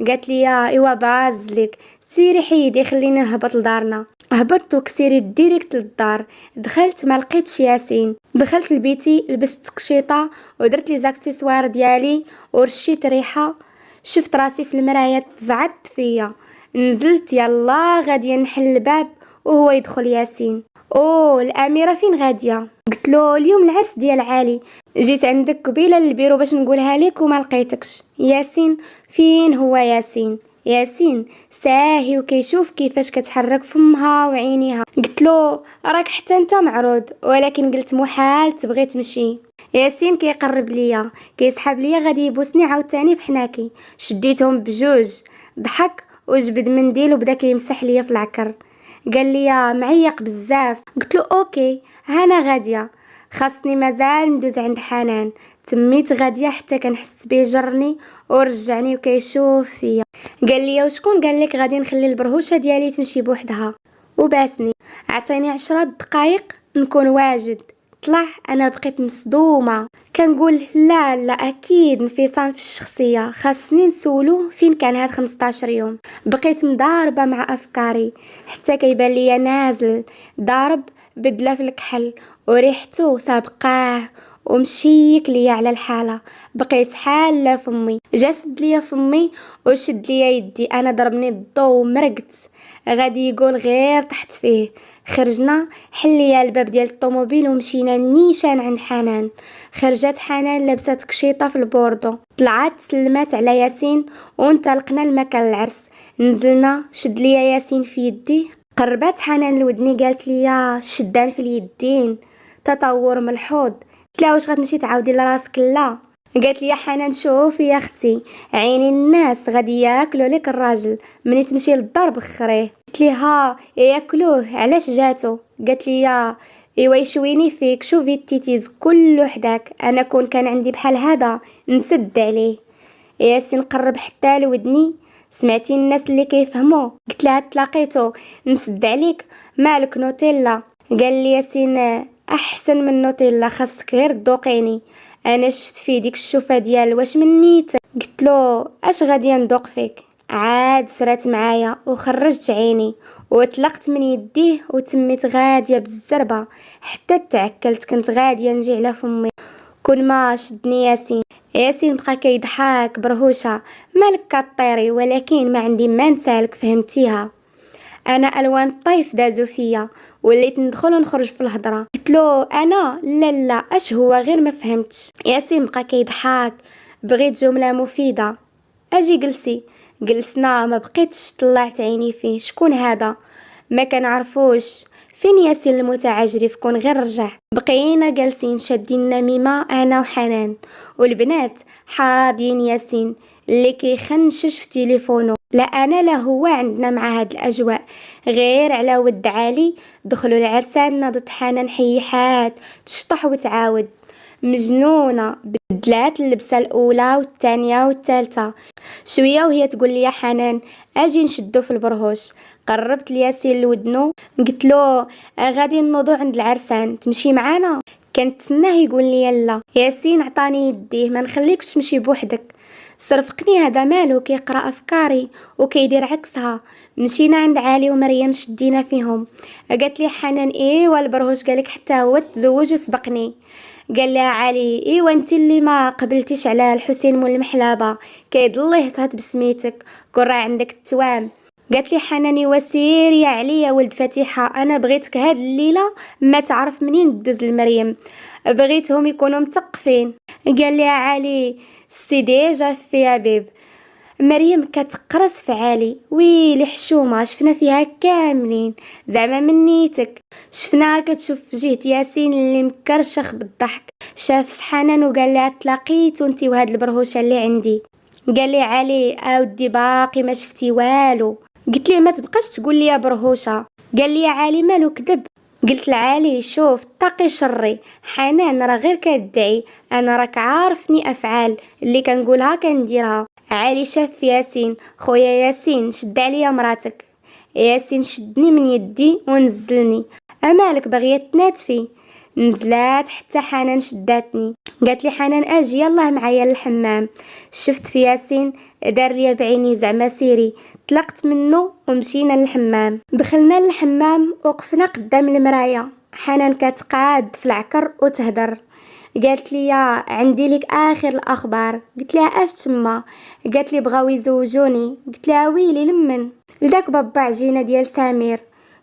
قالت لي ايوا بازلك سيري حيدي خلينا نهبط لدارنا. هبطت وكسيري ديريكت للدار. دخلت ما لقيتش ياسين. دخلت لبيتي لبست تكشيطه ودرت لي زاكسيسوار ديالي ورشيت ريحه. شفت راسي في المرايه تزعدت فيا. نزلت يلا غاديه نحل الباب وهو يدخل ياسين. اوه الاميره فين غاديه؟ قلت له اليوم العرس ديال علي، جيت عندك قبيله للبيرو باش نقولها لك وما لقيتكش. ياسين فين هو ياسين؟ ياسين ساهي وكيشوف كيفاش كتحرك فمها وعينيها. قلت له راك حتى انت معروض، ولكن قلت محال تبغي تمشي. ياسين كيقرب ليا كيسحب ليا غادي يبوسني عاوتاني في حناكي، شديتهم بجوج، ضحك وجبد منديل وبدا كيمسح ليا في العكر. قال لي معيق بزاف. قلت له اوكي هانا غاديه، خاصني مازال ندوز عند حنان. تميت غاديه حتى كنحس بيه جرني ورجعني وكيشوف فيا. قال لي وشكون قال لك غادي نخلي البرهوشه ديالي تمشي بوحدها؟ وباسني عطيني 10 دقائق نكون واجد. طلع انا بقيت مصدومه، كنقول لا لا اكيد انفصام في الشخصيه، خاصني نسولو فين كان هاد 15 يوم. بقيت مضاربه مع افكاري حتى كيبان ليا نازل ضارب بدله في الكحل وريحته سابقاه ومشيك ليا على الحاله. بقيت حاله فمي، جسد ليا فمي وشد ليا يدي، انا ضربني الضو ومرقت غادي يقول غير تحت فيه. خرجنا حليا الباب ديال الطوموبيل ومشينا نيشان عند حنان. خرجت حنان لابسه تكشيطه في البوردو، طلعت سلمات على ياسين وانطلقنا لمكان العرس. نزلنا شد ليا ياسين في يدي، قربت حنان لودني قالت لي شدان في اليدين تطور ملحوظ. قلت لها واش غتمشي تعاودي لراسك؟ لا. قالت لي حنان شوفي يا اختي عيني الناس غادي ياكلوا لك الراجل مني تمشي للدار بخريه. قلت لها ياكلوه علاش جاتو؟ قالت لي ايوا يشويني فيك، شوفي التيتيز كل وحداك، انا كان عندي بحال هذا نسد عليه. ياسين قرب حتى لودني، سمعتي الناس اللي كيفهموا؟ قلت لها تلاقيتو نسد عليك مالك نوتيلا. قال لي ياسين احسن من نوتيلا، خاصك غير تذوقيني، انا شفت في ديك الشوفه ديال واش من نيت. قلت له اش غادي ندوق فيك؟ عاد سرات معايا وخرجت عيني وطلقت من يديه وتميت غاديه بالزربه حتى تعكلت، كنت غاديه نجي على فمي كل ما شدني ياسين. ياسين بقى كيضحك برهوشه مالك كطيري، ولكن ما عندي ما نسالك فهمتيها. انا الوان الطيف دازو فيا وليت ندخل ونخرج في الهضره. قلت له انا لا لا اش هو غير ما فهمتش. ياسين بقى كيضحك، بغيت جمله مفيده. اجي جلسي. جلسنا، ما بقيتش طلعت عيني فيه. شكون هذا؟ ما كنعرفوش. فين ياسين المتعجرف؟ كون غير رجع. بقينا جالسين شادين نميمه انا وحنان، والبنات حاضين ياسين اللي كيخنشش في تليفونه. لا انا لا هو عندنا مع هاد الاجواء. غير على ود علي دخلوا العرسان ناضت حنان حيحات تشطح وتعاود مجنونه، بدلات اللبسه الاولى والثانيه والثالثه. شويه وهي تقول لي يا حنان اجي نشدو في البرهوش. قربت لياسين لودنو قلت له غادي نوضو عند العرسان تمشي معانا؟ كنتسناه يقول لي لا. ياسين عطاني يديه، ما نخليكش تمشي بوحدك. صرفقني هذا مالو كيقرا افكاري وكيدير عكسها. مشينا عند علي ومريم شدينا فيهم. قالت لي حنان ايوا البرهوش قالك حتى هو تزوج وسبقني. قال لها علي ايوا انت اللي ما قبلتيش على الحسين مول المحلابه كيضل يهتهت بسميتك كون راه عندك التوام. قالت لي حناني وسير يا علي يا ولد فتيحه، انا بغيتك هاد الليله ما تعرف منين تدوز لمريم، بغيتهم يكونوا مثقفين. قال لي علي السيدي جا فيها بيب. مريم كتقرص في علي، ويلي حشومه شفنا فيها كاملين زعما من نيتك. شفناها كتشوف في جهه ياسين اللي مكرشخ بالضحك. شاف حنان وقال لها تلاقيتو انتي وهاد البرهوشه اللي عندي. قال لي علي اودي باقي ما شفتي والو. قلت لي ما تبقاش تقول لي يا برهوشه. قال لي يا علي مالو كذب. قلت لعلي شوف طاقي شري، حنان راه غير كتدعي، انا راك عارفني افعال اللي كنقولها كنديرها. علي شاف ياسين، خويا ياسين شد عليا مراتك. ياسين شدني من يدي ونزلني. امالك باغيه تناتفي؟ نزلات حتى حنان شداتني. قالت لي حنان اجي يلاه معايا للحمام. شفت في ياسين دار ليا بعيني زعما سيري. طلقت منه ومشينا للحمام. دخلنا للحمام وقفنا قدام المرايه. حنان كتقاد في العكر وتهدر. قالت لي عندي لك اخر الاخبار. قلت لها اش تما؟ قالت لي بغاو يزوجوني. قلت لها ويلي لمن؟ لداك بابا عجينه ديال سمير.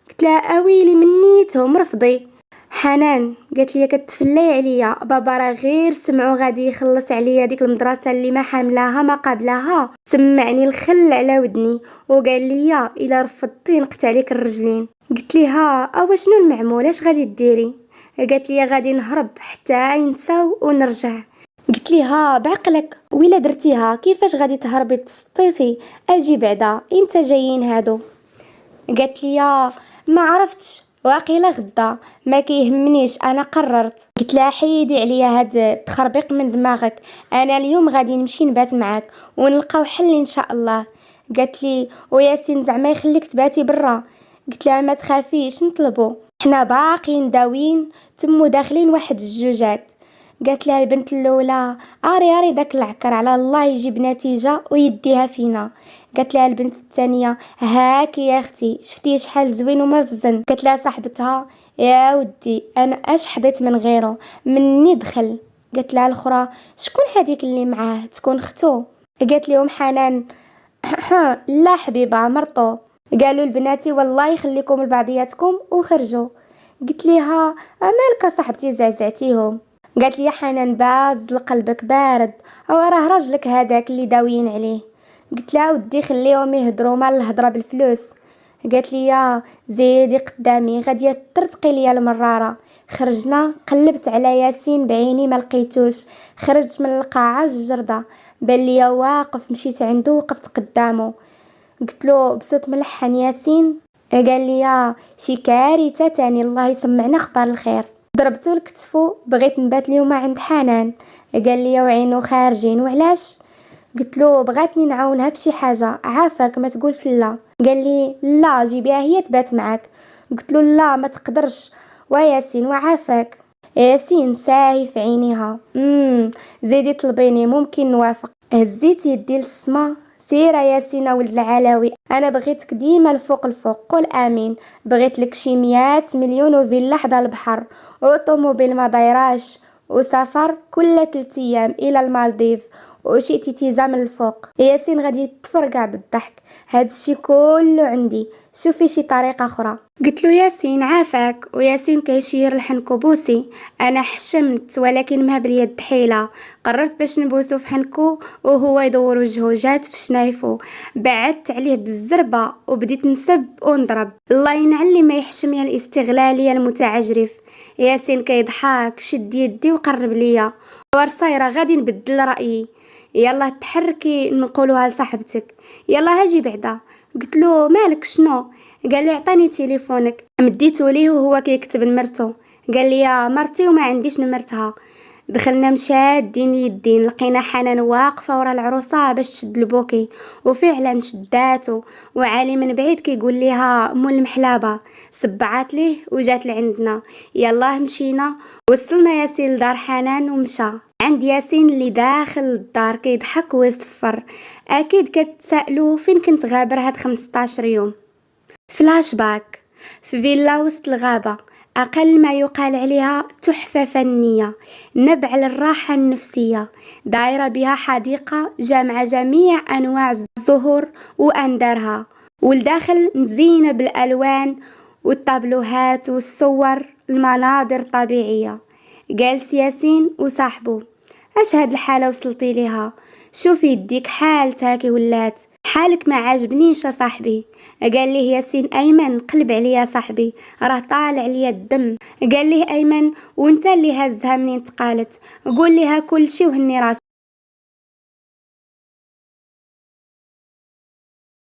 قلت لها اويلي منيتهم رفضي. حنان قالت لي كتفلاي عليا بابا، راه غير سمعو غادي يخلص عليا ديك المدرسه اللي ما حاملاها ما قابلاها، سمعني الخل على ودني وقال لي الا رفضتي نقطع عليك الرجلين. قلت لها اوا شنو المعمول، اش غادي ديري؟ قالت لي غادي نهرب حتى ينساو ونرجع. قلت لها بعقلك ويلا درتيها كيفاش غادي تهربي تسطيتي اجي بعدا انت جايين هادو. قالت لي ما عرفتش واقيلا غدا ما كيهمنيش انا قررت. قلت لها حيدي عليا هاد التخربيق من دماغك، انا اليوم غادي نمشي نبات معاك ونلقاو حل ان شاء الله. قالت لي وياسين زعما يخليك تباتي برا. قلت لها ما تخافيش نطلبو، حنا باقيين داوين تمو داخلين واحد الجوجات. قالت لها البنت الاولى اري داك العكر على الله يجيب نتيجه ويديها فينا. قالت لها البنت الثانيه هاكي يا اختي شفتي شحال زوين ومرزن. قالت لها صاحبتها يا ودي انا اش حضيت من غيره مني دخل. قالت لها الاخرى شكون هذيك اللي معاه تكون اختو؟ قالت لهم حنان لا حبيبه مرطو. قالوا البناتي والله يخليكم لبعضياتكم وخرجوا. قلت لها مالك صاحبتي زعزعتيهم؟ قالت لي حنان باز لقلبك بارد، او راه راجلك هذاك اللي داويين عليه. قلت لها ودي خليهم يهضروا مال الهضره بالفلوس. قالت لي يا زيدي قدامي غادي ترتقي ليا المراره. خرجنا قلبت على ياسين بعيني ما لقيتوش، خرجت من القاعه للجرده بان ليا واقف، مشيت عنده وقفت قدامه قلت له بصوت ملحن ياسين. قال لي شي كارثه تاني الله يسمعنا اخبار الخير. ضربته لكتفو بغيت نبات اليوم عند حنان. قال لي وعينو خارجين وعلاش؟ قلت له بغاتني نعاونها في شي حاجه عافاك ما تقولش لا. قال لي لا جيبيها هي تبات معاك. قلت له لا ما تقدرش وياسين وعافاك. ياسين ساهي في عينيها زيدي طلبيني ممكن نوافق. هزيت يدي للسما سيرة ياسين ولد العلاوي، انا بغيتك ديما الفوق قول امين. بغيت لك شي 100 مليون وفيلا حدا البحر وطوموبيل ما دايراش وسفر كل 3 ايام الى المالديف وشي تيتيزا من الفوق. ياسين غادي يتفرقع بالضحك. هادشي كله عندي، شوفي شي طريقه اخرى. قلت له ياسين عافاك. وياسين كيشير الحنكو بوسي. انا حشمت ولكن ما باليد حيله، قربت باش نبوسو في حنكو وهو يدور وجهه جات في شنايفو. بعدت عليه بالزربه وبديت نسب ونضرب. الله ينعل ما يحشم يا الاستغلاليه المتعجرف. ياسين كيضحك شد يدي وقرب ليا ورصايره غادي نبدل رايي. يلا تحركي نقولوها لصاحبتك يلا هاجي بعدا. قلت له مالك شنو؟ قال لي عطاني تليفونك. مديته ليه وهو كيكتب نمرته. قال لي يا مرتي وما عنديش نمرتها. دخلنا مشادين يدين لقينا حنان واقفه ورا العروسه باش تشد البوكي وفعلا شداتو وعالي من بعيد كيقول ليها مول المحلابه. سبعات ليه وجات لعندنا. يلا مشينا وصلنا ياسين لدار حنان ومشى عند ياسين اللي داخل الدار كيضحك ويصفر. اكيد كتسائلوا فين كنت غابر هاد 15 يوم. فلاش باك في فيلا وسط الغابه، أقل ما يقال عليها تحفة فنية، نبع للراحة النفسية، دايرة بها حديقة جامعة جميع أنواع الزهور وأندرها، والداخل مزينة بالألوان والطابلوهات والصور المناظر طبيعية. جالس ياسين وصاحبه. اش هاد الحالة وصلتي ليها؟ شوفي يديك حالتاكي ولات حالك ما عاجبنيش يا صاحبي. قال ليه ياسين ايمن قلب عليا صاحبي راه طالع ليا الدم. قال ليه ايمن وانت اللي هزها منين تقالت قول ليها كل شي وهني راسك.